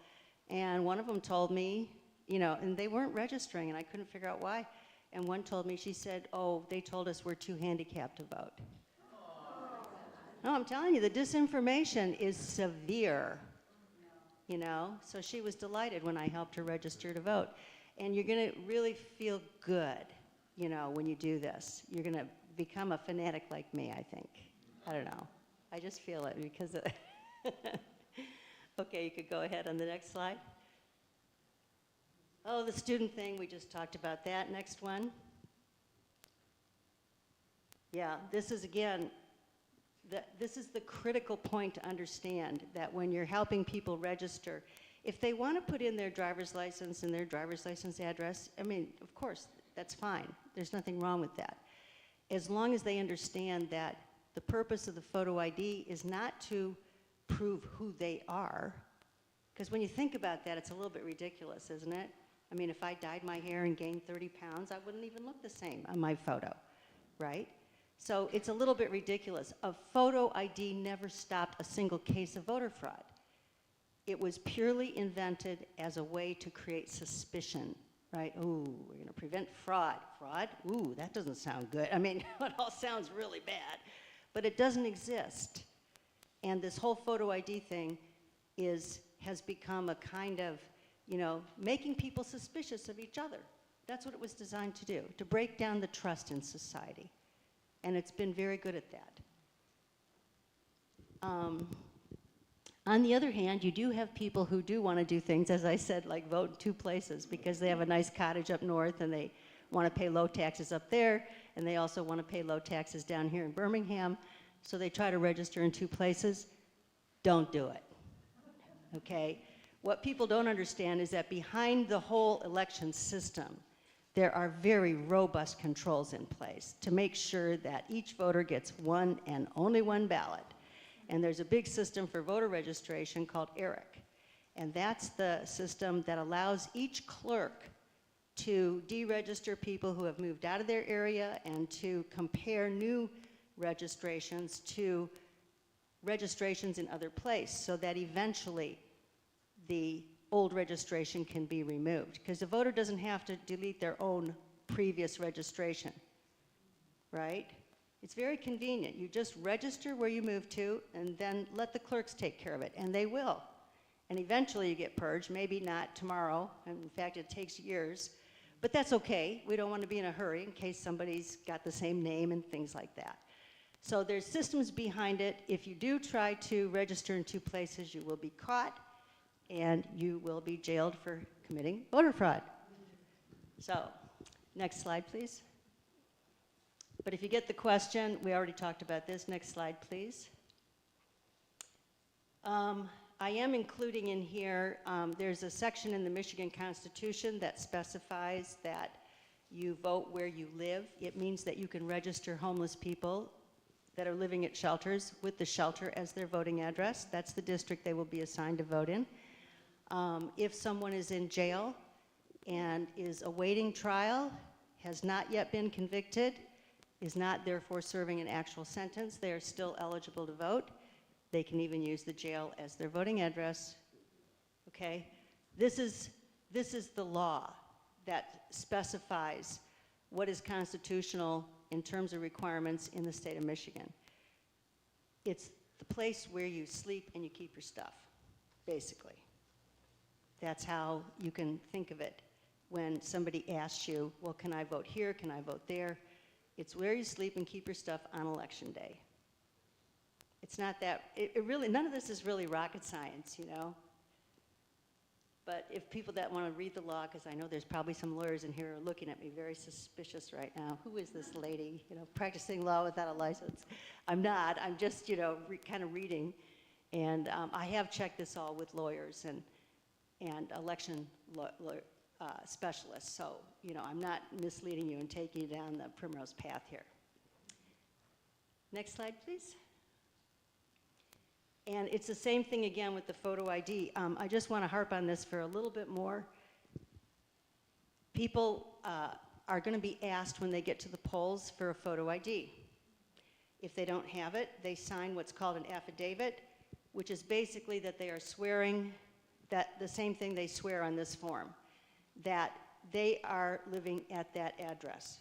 And one of them told me, and they weren't registering, and I couldn't figure out why. And one told me, she said, oh, they told us we're too handicapped to vote. No, I'm telling you, the disinformation is severe. So she was delighted when I helped her register to vote. And you're going to really feel good, when you do this. You're going to become a fanatic like me, I think. I don't know. I just feel it because of Okay, you could go ahead on the next slide. Oh, the student thing, we just talked about that. Next one. Yeah, this is, again, this is the critical point to understand, that when you're helping people register, if they want to put in their driver's license and their driver's license address, I mean, of course, that's fine. There's nothing wrong with that. As long as they understand that the purpose of the photo ID is not to prove who they are, because when you think about that, it's a little bit ridiculous, isn't it? I mean, if I dyed my hair and gained 30 pounds, I wouldn't even look the same on my photo, right? So it's a little bit ridiculous. A photo ID never stopped a single case of voter fraud. It was purely invented as a way to create suspicion, right? Ooh, we're going to prevent fraud. Fraud? Ooh, that doesn't sound good. I mean, it all sounds really bad. But it doesn't exist. And this whole photo ID thing has become a kind of, making people suspicious of each other. That's what it was designed to do, to break down the trust in society. And it's been very good at that. On the other hand, you do have people who do want to do things, as I said, like vote in 2 places because they have a nice cottage up north and they want to pay low taxes up there, and they also want to pay low taxes down here in Birmingham, so they try to register in 2 places. Don't do it, okay? What people don't understand is that behind the whole election system, there are very robust controls in place to make sure that each voter gets one and only one ballot. And there's a big system for voter registration called ERIC. And that's the system that allows each clerk to deregister people who have moved out of their area and to compare new registrations to registrations in other places, so that eventually the old registration can be removed. Because the voter doesn't have to delete their own previous registration, right? It's very convenient. You just register where you move to and then let the clerks take care of it, and they will. And eventually you get purged, maybe not tomorrow. In fact, it takes years. But that's okay. We don't want to be in a hurry in case somebody's got the same name and things like that. So there's systems behind it. If you do try to register in two places, you will be caught and you will be jailed for committing voter fraud. So, next slide, please. But if you get the question, we already talked about this. Next slide, please. I am including in here, there's a section in the Michigan Constitution that specifies that you vote where you live. It means that you can register homeless people that are living at shelters with the shelter as their voting address. That's the district they will be assigned to vote in. If someone is in jail and is awaiting trial, has not yet been convicted, is not therefore serving an actual sentence, they are still eligible to vote. They can even use the jail as their voting address. Okay? This is the law that specifies what is constitutional in terms of requirements in the state of Michigan. It's the place where you sleep and you keep your stuff, basically. That's how you can think of it when somebody asks you, well, can I vote here, can I vote there? It's where you sleep and keep your stuff on election day. It's not that, it really, none of this is really rocket science, you know? But if people that want to read the law, because I know there's probably some lawyers in here who are looking at me very suspicious right now. Who is this lady, you know, practicing law without a license? I'm not, I'm just, you know, kind of reading. And I have checked this all with lawyers and election specialists. So, you know, I'm not misleading you and taking you down the primrose path here. Next slide, please. And it's the same thing again with the photo ID. I just want to harp on this for a little bit more. People are going to be asked when they get to the polls for a photo ID. If they don't have it, they sign what's called an affidavit, which is basically that they are swearing that the same thing they swear on this form, that they are living at that address.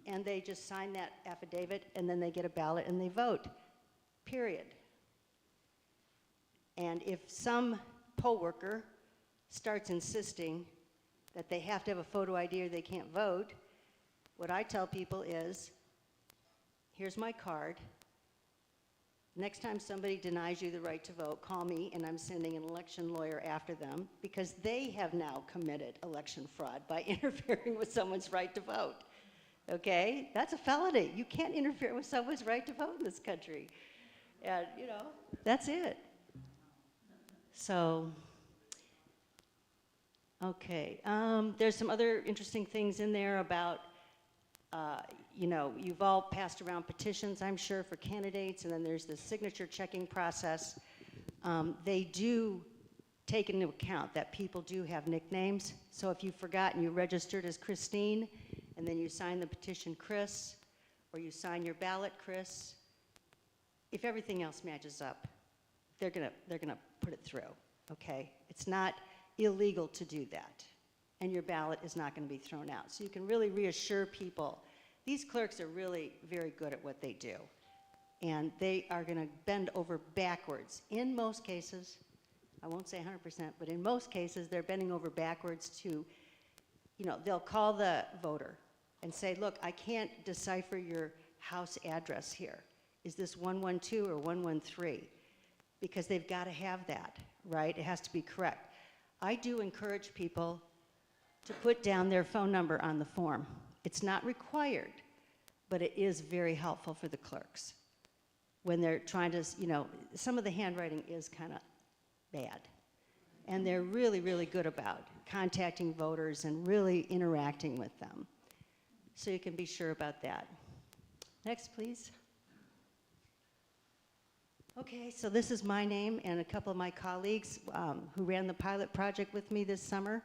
And they just sign that affidavit, and then they get a ballot and they vote, period. And if some poll worker starts insisting that they have to have a photo ID or they can't vote, what I tell people is, here's my card. Next time somebody denies you the right to vote, call me, and I'm sending an election lawyer after them because they have now committed election fraud by interfering with someone's right to vote. Okay? That's a felony. You can't interfere with someone's right to vote in this country. And, you know, that's it. So, okay. There's some other interesting things in there about, you know, you've all passed around petitions, I'm sure, for candidates, and then there's the signature checking process. They do take into account that people do have nicknames. So if you've forgotten, you registered as Christine, and then you sign the petition Chris, or you sign your ballot Chris. If everything else matches up, they're gonna put it through, okay? It's not illegal to do that, and your ballot is not gonna be thrown out. So you can really reassure people. These clerks are really very good at what they do, and they are gonna bend over backwards. In most cases, I won't say 100%, but in most cases, they're bending over backwards to, you know, they'll call the voter and say, look, I can't decipher your house address here. Is this 112 or 113? Because they've got to have that, right? It has to be correct. I do encourage people to put down their phone number on the form. It's not required, but it is very helpful for the clerks when they're trying to, you know, some of the handwriting is kind of bad. And they're really, really good about contacting voters and really interacting with them. So you can be sure about that. Next, please. Okay, so this is my name and a couple of my colleagues who ran the pilot project with me this summer.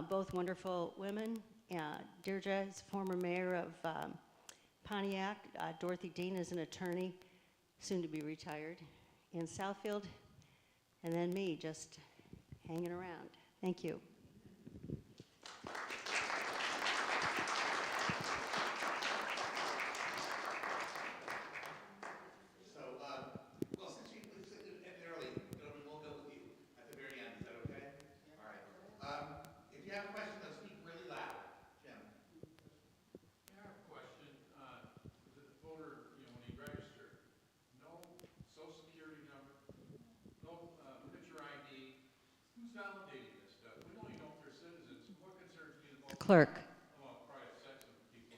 Both wonderful women. Deirdre is former mayor of Pontiac. Dorothy Dean is an attorney, soon to be retired, in Southfield. And then me, just hanging around. Thank you. Clerk.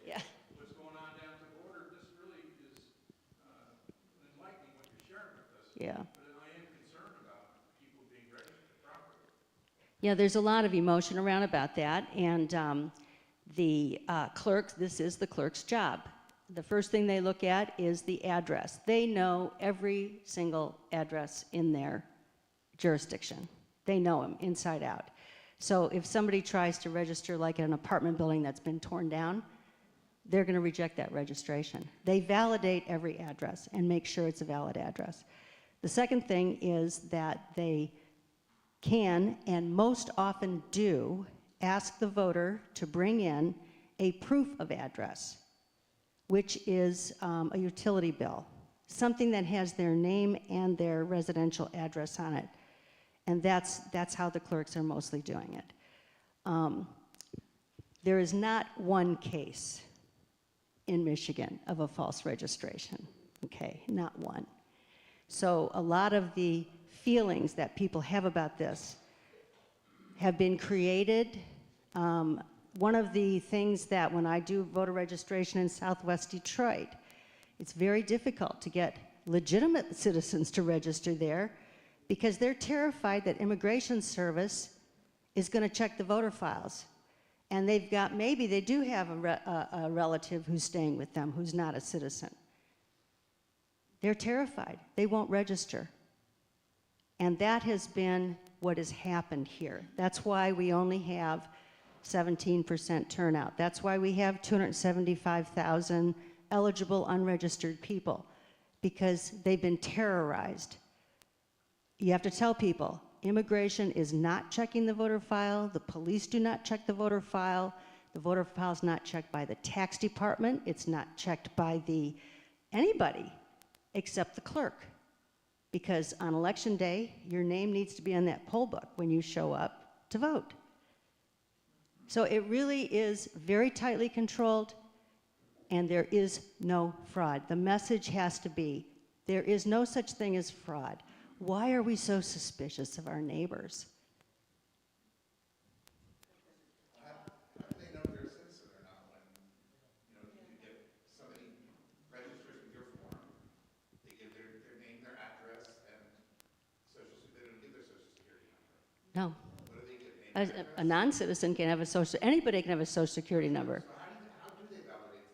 Yeah. What's going on down at the border, this really is enlightening what you're sharing with us. Yeah. But I am concerned about people being registered properly. Yeah, there's a lot of emotion around about that, and the clerk, this is the clerk's job. The first thing they look at is the address. They know every single address in their jurisdiction. They know them inside out. So if somebody tries to register like in an apartment building that's been torn down, they're going to reject that registration. They validate every address and make sure it's a valid address. The second thing is that they can, and most often do, ask the voter to bring in a proof of address, which is a utility bill, something that has their name and their residential address on it. And that's how the clerks are mostly doing it. There is not one case in Michigan of a false registration, okay, not one. So a lot of the feelings that people have about this have been created. One of the things that when I do voter registration in Southwest Detroit, it's very difficult to get legitimate citizens to register there because they're terrified that Immigration Service is going to check the voter files. And they've got, maybe they do have a relative who's staying with them who's not a citizen. They're terrified. They won't register. And that has been what has happened here. That's why we only have 17% turnout. That's why we have 275,000 eligible unregistered people, because they've been terrorized. You have to tell people, immigration is not checking the voter file, the police do not check the voter file is not checked by the tax department, it's not checked by anybody except the clerk. Because on election day, your name needs to be on that poll book when you show up to vote. So it really is very tightly controlled, and there is no fraud. The message has to be, there is no such thing as fraud. Why are we so suspicious of our neighbors? How do they know if they're a citizen or not when, you get somebody registers with your form, they give their name, their address, and they don't give their social security number. No. What do they give? Name, A non-citizen can have anybody can have a social security number. So how do they validate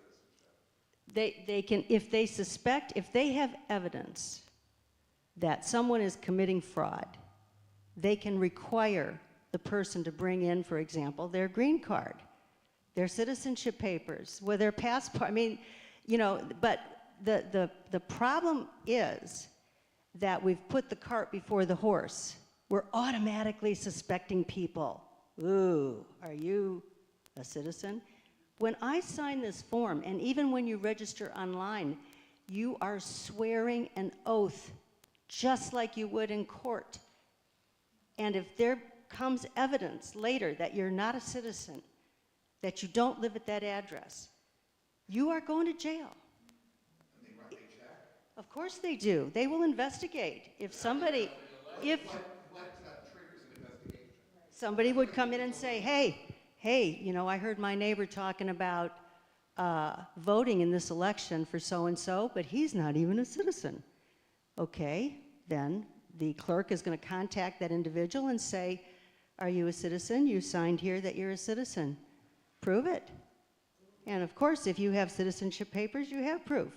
citizenship? They can, if they suspect, if they have evidence that someone is committing fraud, they can require the person to bring in, for example, their green card, their citizenship papers, with their passport. I mean, but the problem is that we've put the cart before the horse. We're automatically suspecting people. Ooh, are you a citizen? When I sign this form, and even when you register online, you are swearing an oath just like you would in court. And if there comes evidence later that you're not a citizen, that you don't live at that address, you are going to jail. And they run a check? Of course they do. They will investigate. If somebody, What triggers an investigation? somebody would come in and say, hey, I heard my neighbor talking about voting in this election for so-and-so, but he's not even a citizen. Okay, then the clerk is going to contact that individual and say, are you a citizen? You signed here that you're a citizen. Prove it. And of course, if you have citizenship papers, you have proof.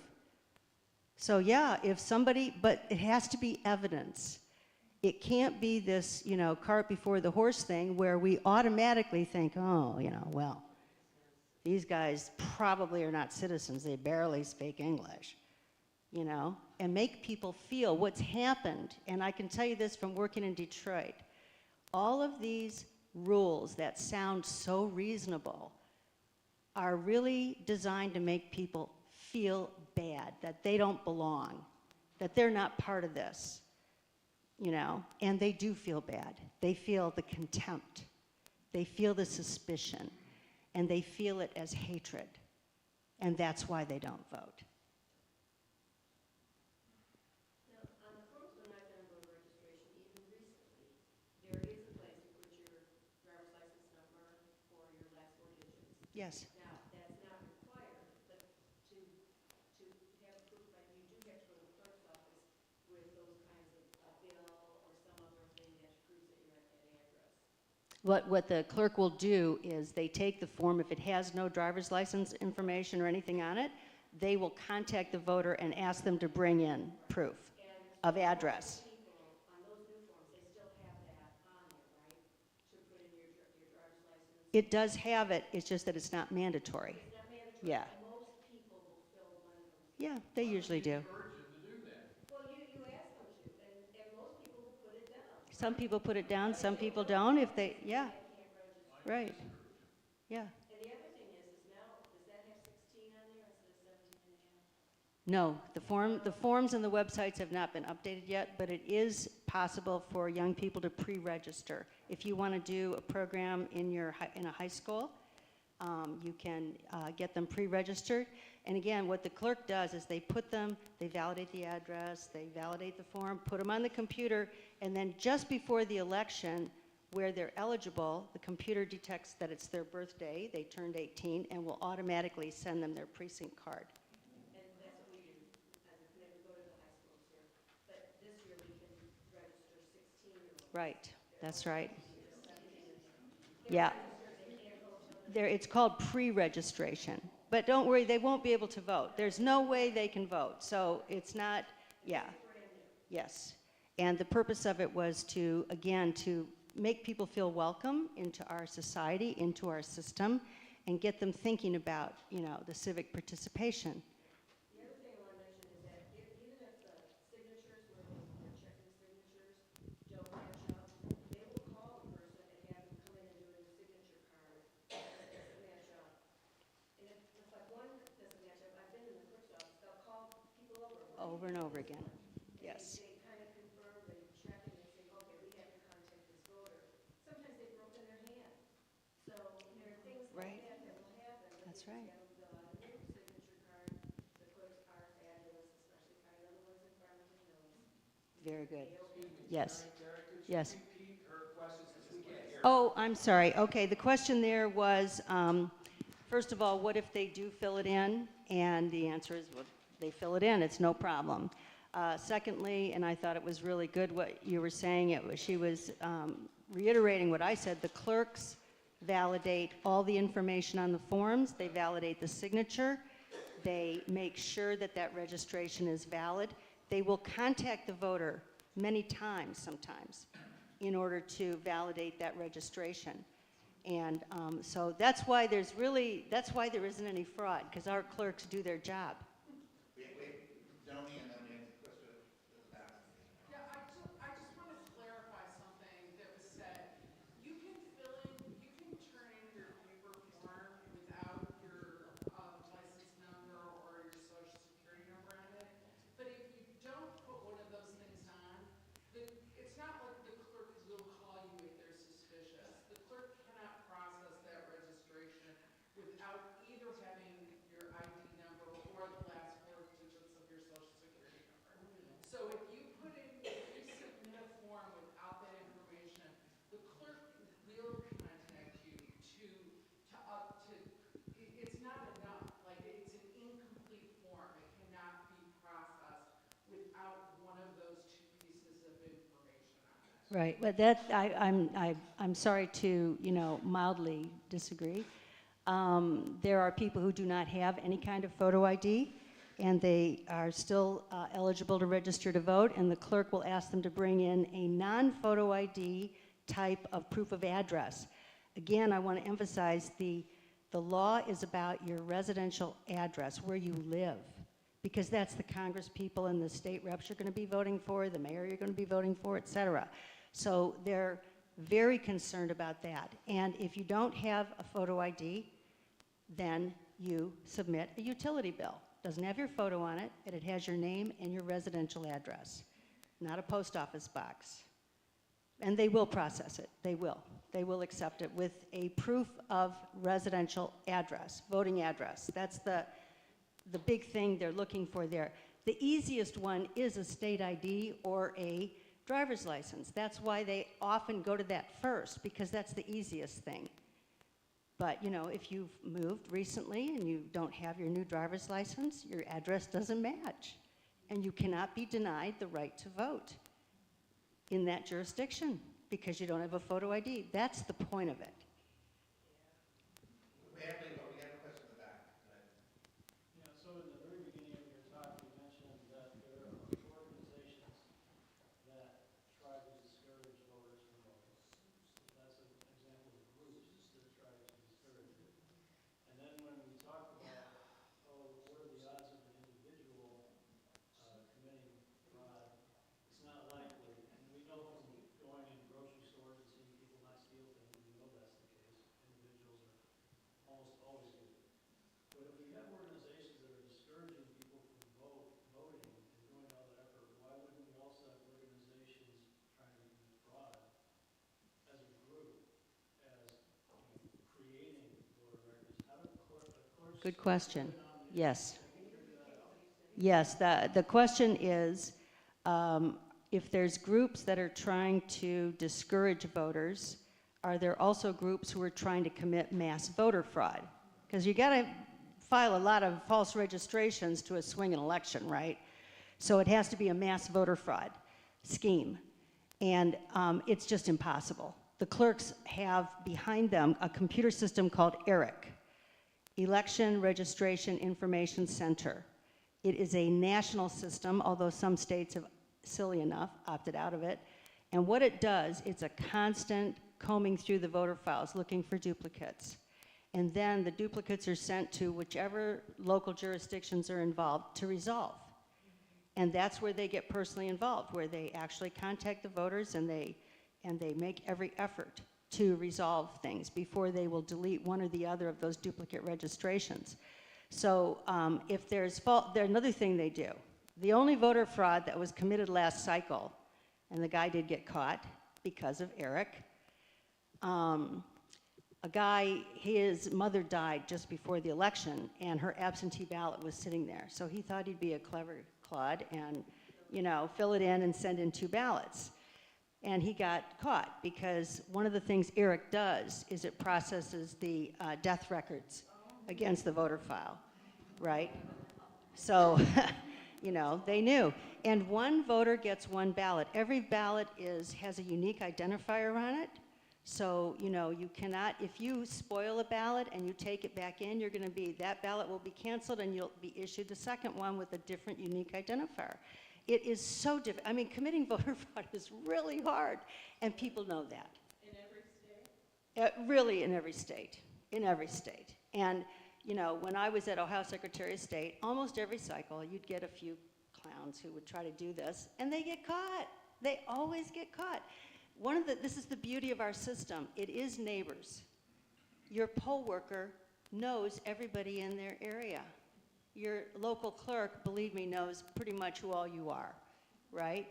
So yeah, if somebody, but it has to be evidence. It can't be this, cart before the horse thing where we automatically think, oh, well, these guys probably are not citizens. They barely speak English, and make people feel what's happened. And I can tell you this from working in Detroit. All of these rules that sound so reasonable are really designed to make people feel bad, that they don't belong, that they're not part of this, and they do feel bad. They feel the contempt. They feel the suspicion, and they feel it as hatred, and that's why they don't vote. There is a place you put your driver's license number or your last four digits Yes. Now, that's not required, but to have proof, like you do have to go to the clerk's office with those kinds of bill or some other thing that proves that you're at that address. What the clerk will do is they take the form, if it has no driver's license information or anything on it, they will contact the voter and ask them to bring in proof of address. People, on those new forms, they still have that on there, right? To put in your driver's license. It does have it, it's just that it's not mandatory. It's not mandatory. Yeah. Most people will fill one of those. Yeah, they usually do. Well, you ask them to, and most people will put it down. Some people put it down, some people don't, if they, yeah, right, yeah. And the other thing is now, does that have 16 on there instead of 17 and a half? No, the forms and the websites have not been updated yet, but it is possible for young people to pre-register. If you want to do a program in a high school, you can get them pre-registered. And again, what the clerk does is they validate the address, they validate the form, put them on the computer, and then just before the election, where they're eligible, the computer detects that it's their birthday, they turned 18, and will automatically send them their precinct card. And that's what we do, as we go to the high schools here. But this year we can register 16-year-olds. Right, that's right. Yeah. It's called pre-registration. But don't worry, they won't be able to vote. There's no way they can vote. So it's not, yeah. Yes. And the purpose of it was to, again, to make people feel welcome into our society, into our system, and get them thinking about, the civic participation. The other thing I want to mention is that even if the signatures, where they're checking signatures, don't match up, they will call the person and have them come in and do a signature card that doesn't match up. And if like one doesn't match up, I've been in the clerk's office, they'll call people over. Over and over again. Yes. They kind of confirm, they check and they say, okay, we have to contact this voter. Sometimes they've broken their hand. So there are things like that that will happen. But That's if right. you have the new signature card, the clerks are fabulous, especially probably the ones in Farmington Hills. Very good. Yes. Yes. Oh, I'm sorry. Okay, the question there was, first of all, what if they do fill it in? And the answer is, well, they fill it in. It's no problem. Secondly, and I thought it was really good what you were saying, she was reiterating what I said, the clerks validate all the information on the forms, they validate the signature, they make sure that that registration is valid. They will contact the voter many times sometimes in order to validate that registration. And so that's why there isn't any fraud, because our clerks do their job. Right, but I'm sorry to, mildly disagree. There are people who do not have any kind of photo ID, and they are still eligible to register to vote, and the clerk will ask them to bring in a non-photo ID type of proof of address. Again, I want to emphasize the law is about your residential address, where you live, because that's the Congress people and the state reps you're going to be voting for, the mayor you're going to be voting for, et cetera. So they're very concerned about that. And if you don't have a photo ID, then you submit a utility bill. Doesn't have your photo on it, and it has your name and your residential address, not a post office box. And they will process it. They will. They will accept it with a proof of residential address, voting address. That's the big thing they're looking for there. The easiest one is a state ID or a driver's license. That's why they often go to that first, because that's the easiest thing. But, you know, if you've moved recently and you don't have your new driver's license, your address doesn't match. And you cannot be denied the right to vote in that jurisdiction because you don't have a photo ID. That's the point of it. Badly, but we got a question in the back. Yeah, so in the very beginning of your talk, you mentioned that there are organizations that try to discourage voters from voting. That's an example of groups that try to discourage it. And then when we talk about, oh, what are the odds of an individual committing fraud, it's not likely. And we know from going in grocery stores and seeing people not steal things, we know that's the case. Individuals are almost always good. But if we have organizations that are discouraging people from voting and doing all that effort, why wouldn't we also have organizations trying to commit fraud as a group, as creating voter records? How do clerks? Good question. Yes. Yes, the question is, if there's groups that are trying to discourage voters, are there also groups who are trying to commit mass voter fraud? Because you got to file a lot of false registrations to swing an election, right? So it has to be a mass voter fraud scheme. And it's just impossible. The clerks have behind them a computer system called ERIC, Election Registration Information Center. It is a national system, although some states have, silly enough, opted out of it. And what it does, it's a constant combing through the voter files, looking for duplicates. And then the duplicates are sent to whichever local jurisdictions are involved to resolve. And that's where they get personally involved, where they actually contact the voters and they make every effort to resolve things before they will delete one or the other of those duplicate registrations. So if there's fault, there's another thing they do. The only voter fraud that was committed last cycle, and the guy did get caught because of Eric, a guy, his mother died just before the election, and her absentee ballot was sitting there. So he thought he'd be a clever clod and, you know, fill it in and send in 2 ballots. And he got caught because one of the things ERIC does is it processes the death records against the voter file, right? So, you know, they knew. And one voter gets 1 ballot. Every ballot has a unique identifier on it. So, you know, you cannot, if you spoil a ballot and you take it back in, you're going to be, that ballot will be canceled and you'll be issued the second one with a different unique identifier. It is so difficult. I mean, committing voter fraud is really hard, and people know that. In every state? Really in every state, And, you know, when I was at Ohio Secretary of State, almost every cycle, you'd get a few clowns who would try to do this, and they get caught. They always get caught. This is the beauty of our system. It is neighbors. Your poll worker knows everybody in their area. Your local clerk, believe me, knows pretty much who all you are, right?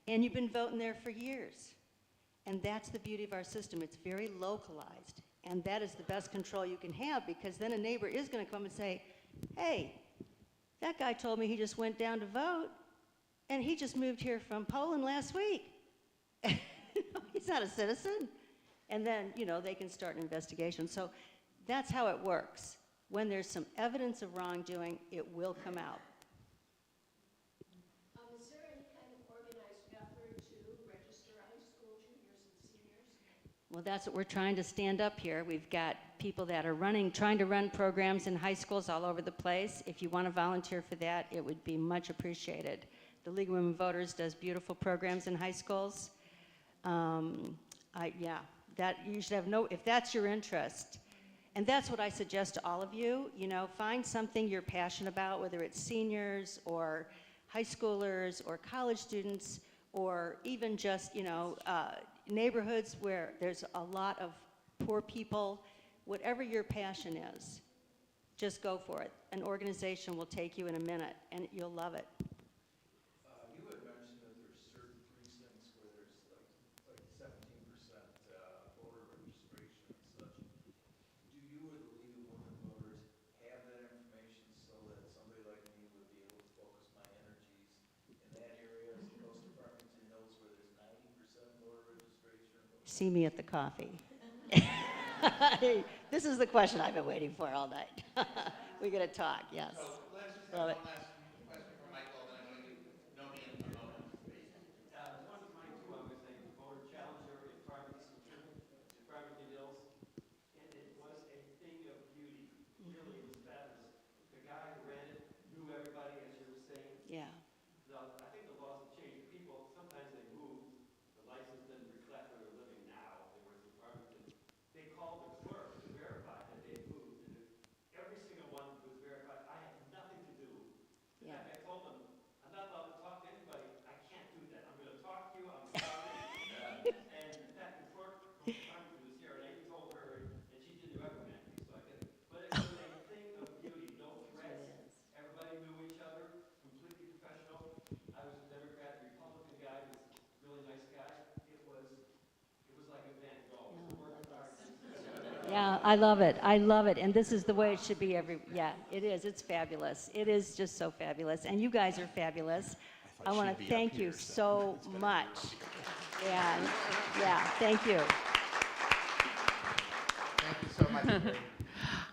And you've been voting there for years. And that's the beauty of our system. It's very localized. And that is the best control you can have, because then a neighbor is going to come and say, hey, that guy told me he just went down to vote, and he just moved here from Poland last week. He's not a citizen. And then, you know, they can start an investigation. So that's how it works. When there's some evidence of wrongdoing, it will come out. Is there any kind of organized effort to register high school juniors and seniors? Well, that's what we're trying to stand up here. We've got people that are trying to run programs in high schools all over the place. If you want to volunteer for that, it would be much appreciated. The League of Women Voters does beautiful programs in high schools. You should have if that's your interest. And that's what I suggest to all of you. You know, find something you're passionate about, whether it's seniors or high schoolers or college students, or even just, you know, neighborhoods where there's a lot of poor people. Whatever your passion is, just go for it. An organization will take you in a minute, and you'll love it. You had mentioned that there's certain precincts where there's like 17% voter registration and such. Do you or the League of Women Voters have that information so that somebody like me would be able to focus my energies in that area as opposed to Farmington Hills where there's 90% voter registration? See me at the coffee. This is the question I've been waiting for all night. We're going to talk, yes. Love it. Yeah. I think the laws have changed. People, sometimes they move, the license didn't reflect where they're living now. They were in Farmington. They called the clerk to verify that they moved. And every single one was verified. I had nothing to do. In fact, I told them, I'm not allowed to talk to anybody. I can't do that. I'm going to talk to you. I'm sorry. And in fact, the clerk from Farmington was here, and I even told her, and she didn't recommend me, so I get it. But it was a thing of beauty. No threats. Everybody knew each other. Completely professional. I was a Democrat, the Republican guy was a really nice guy. It was like a Van Gogh. It was a work of art. Yeah, I love it. I love it. And this is the way it should be yeah, it is. It's fabulous. It is just so fabulous. And you guys are fabulous. I want to thank you so much. Yeah, thank you. Thank you so much. Terri.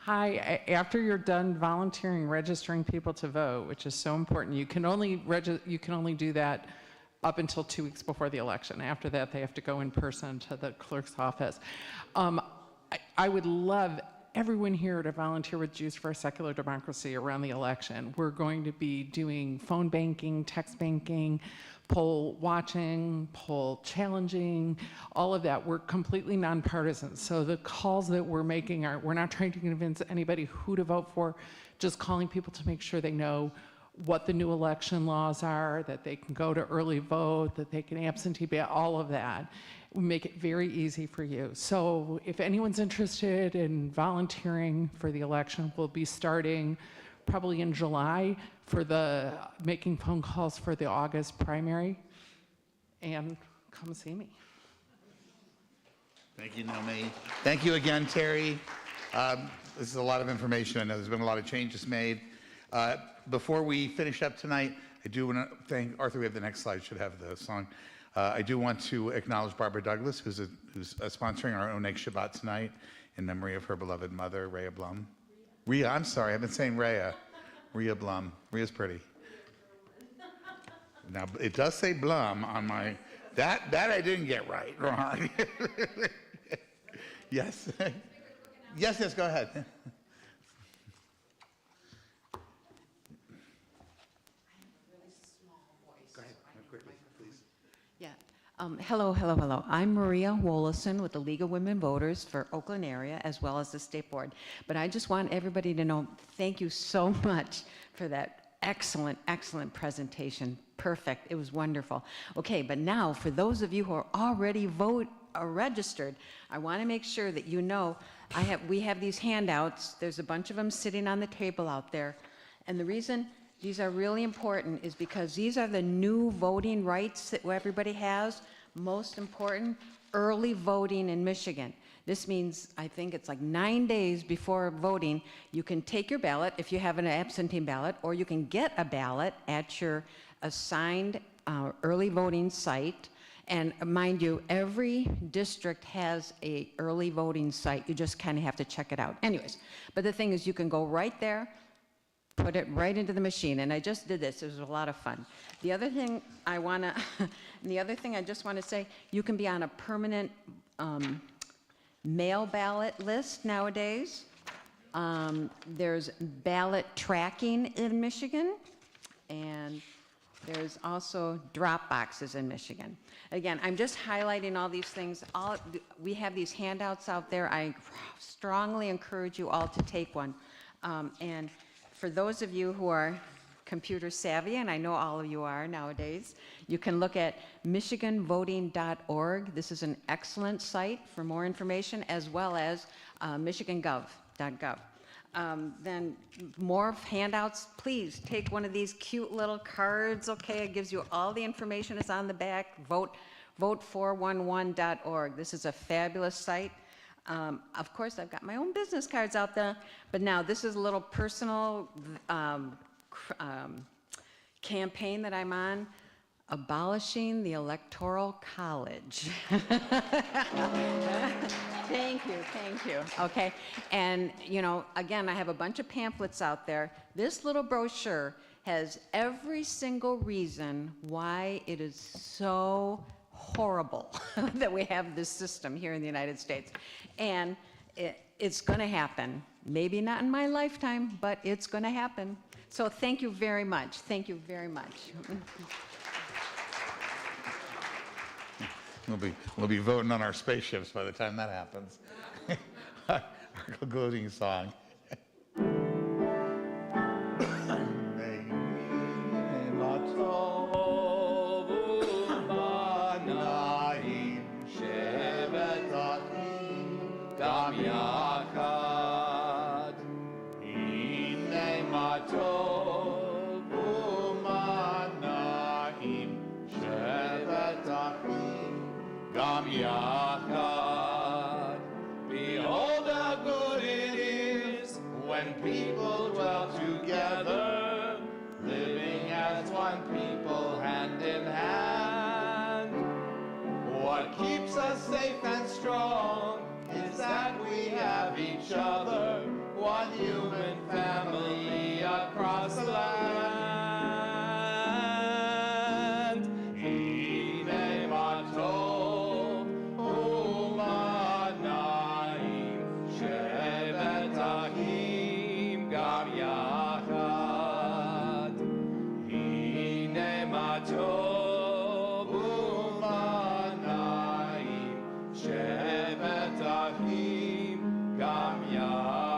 Hi, after you're done volunteering, registering people to vote, which is so important, you can only do that up until 2 weeks before the election. After that, they have to go in person to the clerk's office. I would love everyone here to volunteer with Jews for a Secular Democracy around the election. We're going to be doing phone banking, text banking, poll watching, poll challenging, all of that. We're completely nonpartisan. So the calls that we're making are, we're not trying to convince anybody who to vote for, just calling people to make sure they know what the new election laws are, that they can go to early vote, that they can absentee ballot, all of that. We make it very easy for you. So if anyone's interested in volunteering for the election, we'll be starting probably in July for the making phone calls for the August primary, and come see me. Thank you, Naomi. Thank you again, Terri. This is a lot of information. I know there's been a lot of changes made. Before we finish up tonight, I do want to thank Arthur. We have the next slide. Should have the song. I do want to acknowledge Barbara Douglas, who's sponsoring our Oneg Shabbat tonight in memory of her beloved mother, Rhea Blum. Rhea, I'm sorry, I've been saying Rhea. Rhea Blum. Rhea's pretty. Now, it does say Blum on my, that I didn't get right, wrong. Yes. Yes, go ahead. Go ahead, quickly, please. Yeah. Hello. I'm Maria Wolleson with the League of Women Voters for Oakland area, as well as the State Board. But I just want everybody to know, thank you so much for that excellent presentation. Perfect. It was wonderful. Okay, but now for those of you who are already registered, I want to make sure that you know we have these handouts. There's a bunch of them sitting on the table out there. And the reason these are really important is because these are the new voting rights that everybody has. Most important, early voting in Michigan. This means, I think it's like 9 days before voting, you can take your ballot if you have an absentee ballot, or you can get a ballot at your assigned early voting site. And mind you, every district has a early voting site. You just kind of have to check it out. Anyways, but the thing is, you can go right there, put it right into the machine, and I just did this. It was a lot of fun. The other thing I just want to say, you can be on a permanent mail ballot list nowadays. There's ballot tracking in Michigan, and there's also drop boxes in Michigan. Again, I'm just highlighting all these things. We have these handouts out there. I strongly encourage you all to take one. And for those of you who are computer savvy, and I know all of you are nowadays, you can look at michiganvoting.org. This is an excellent site for more information, as well as michigangov.gov. Then more handouts. Please take one of these cute little cards, okay? It gives you all the information. It's on the back. Vote411.org. This is a fabulous site. Of course, I've got my own business cards out there, but now this is a little personal campaign that I'm on, abolishing the Electoral College. Thank you. Okay, and again, I have a bunch of pamphlets out there. This little brochure has every single reason why it is so horrible that we have this system here in the United States. And it's going to happen. Maybe not in my lifetime, but it's going to happen. So thank you very much. Thank you very much. We'll be voting on our spaceships by the time that happens. Our concluding song. Behold how good it is when people dwell together, living as one people, hand in hand. What keeps us safe and strong is that we have each other, one human family across the land. Hine matov u'mana'im shevet achim gam yachad. Hine matov u'mana'im shevet achim gam yachad.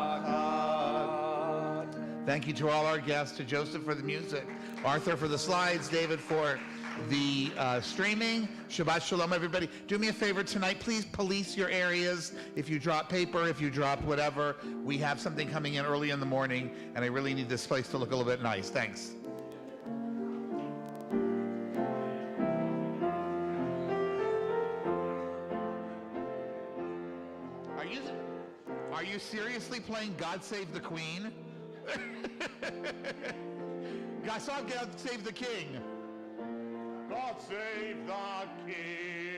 Thank you to all our guests, to Joseph for the music, Arthur for the slides, David for the streaming. Shabbat Shalom, everybody. Do me a favor tonight, please police your areas. If you drop paper, if you drop whatever, we have something coming in early in the morning, and I really need this place to look a little bit nice. Thanks. Are you seriously playing God Save the Queen? God Save the King. God save the King.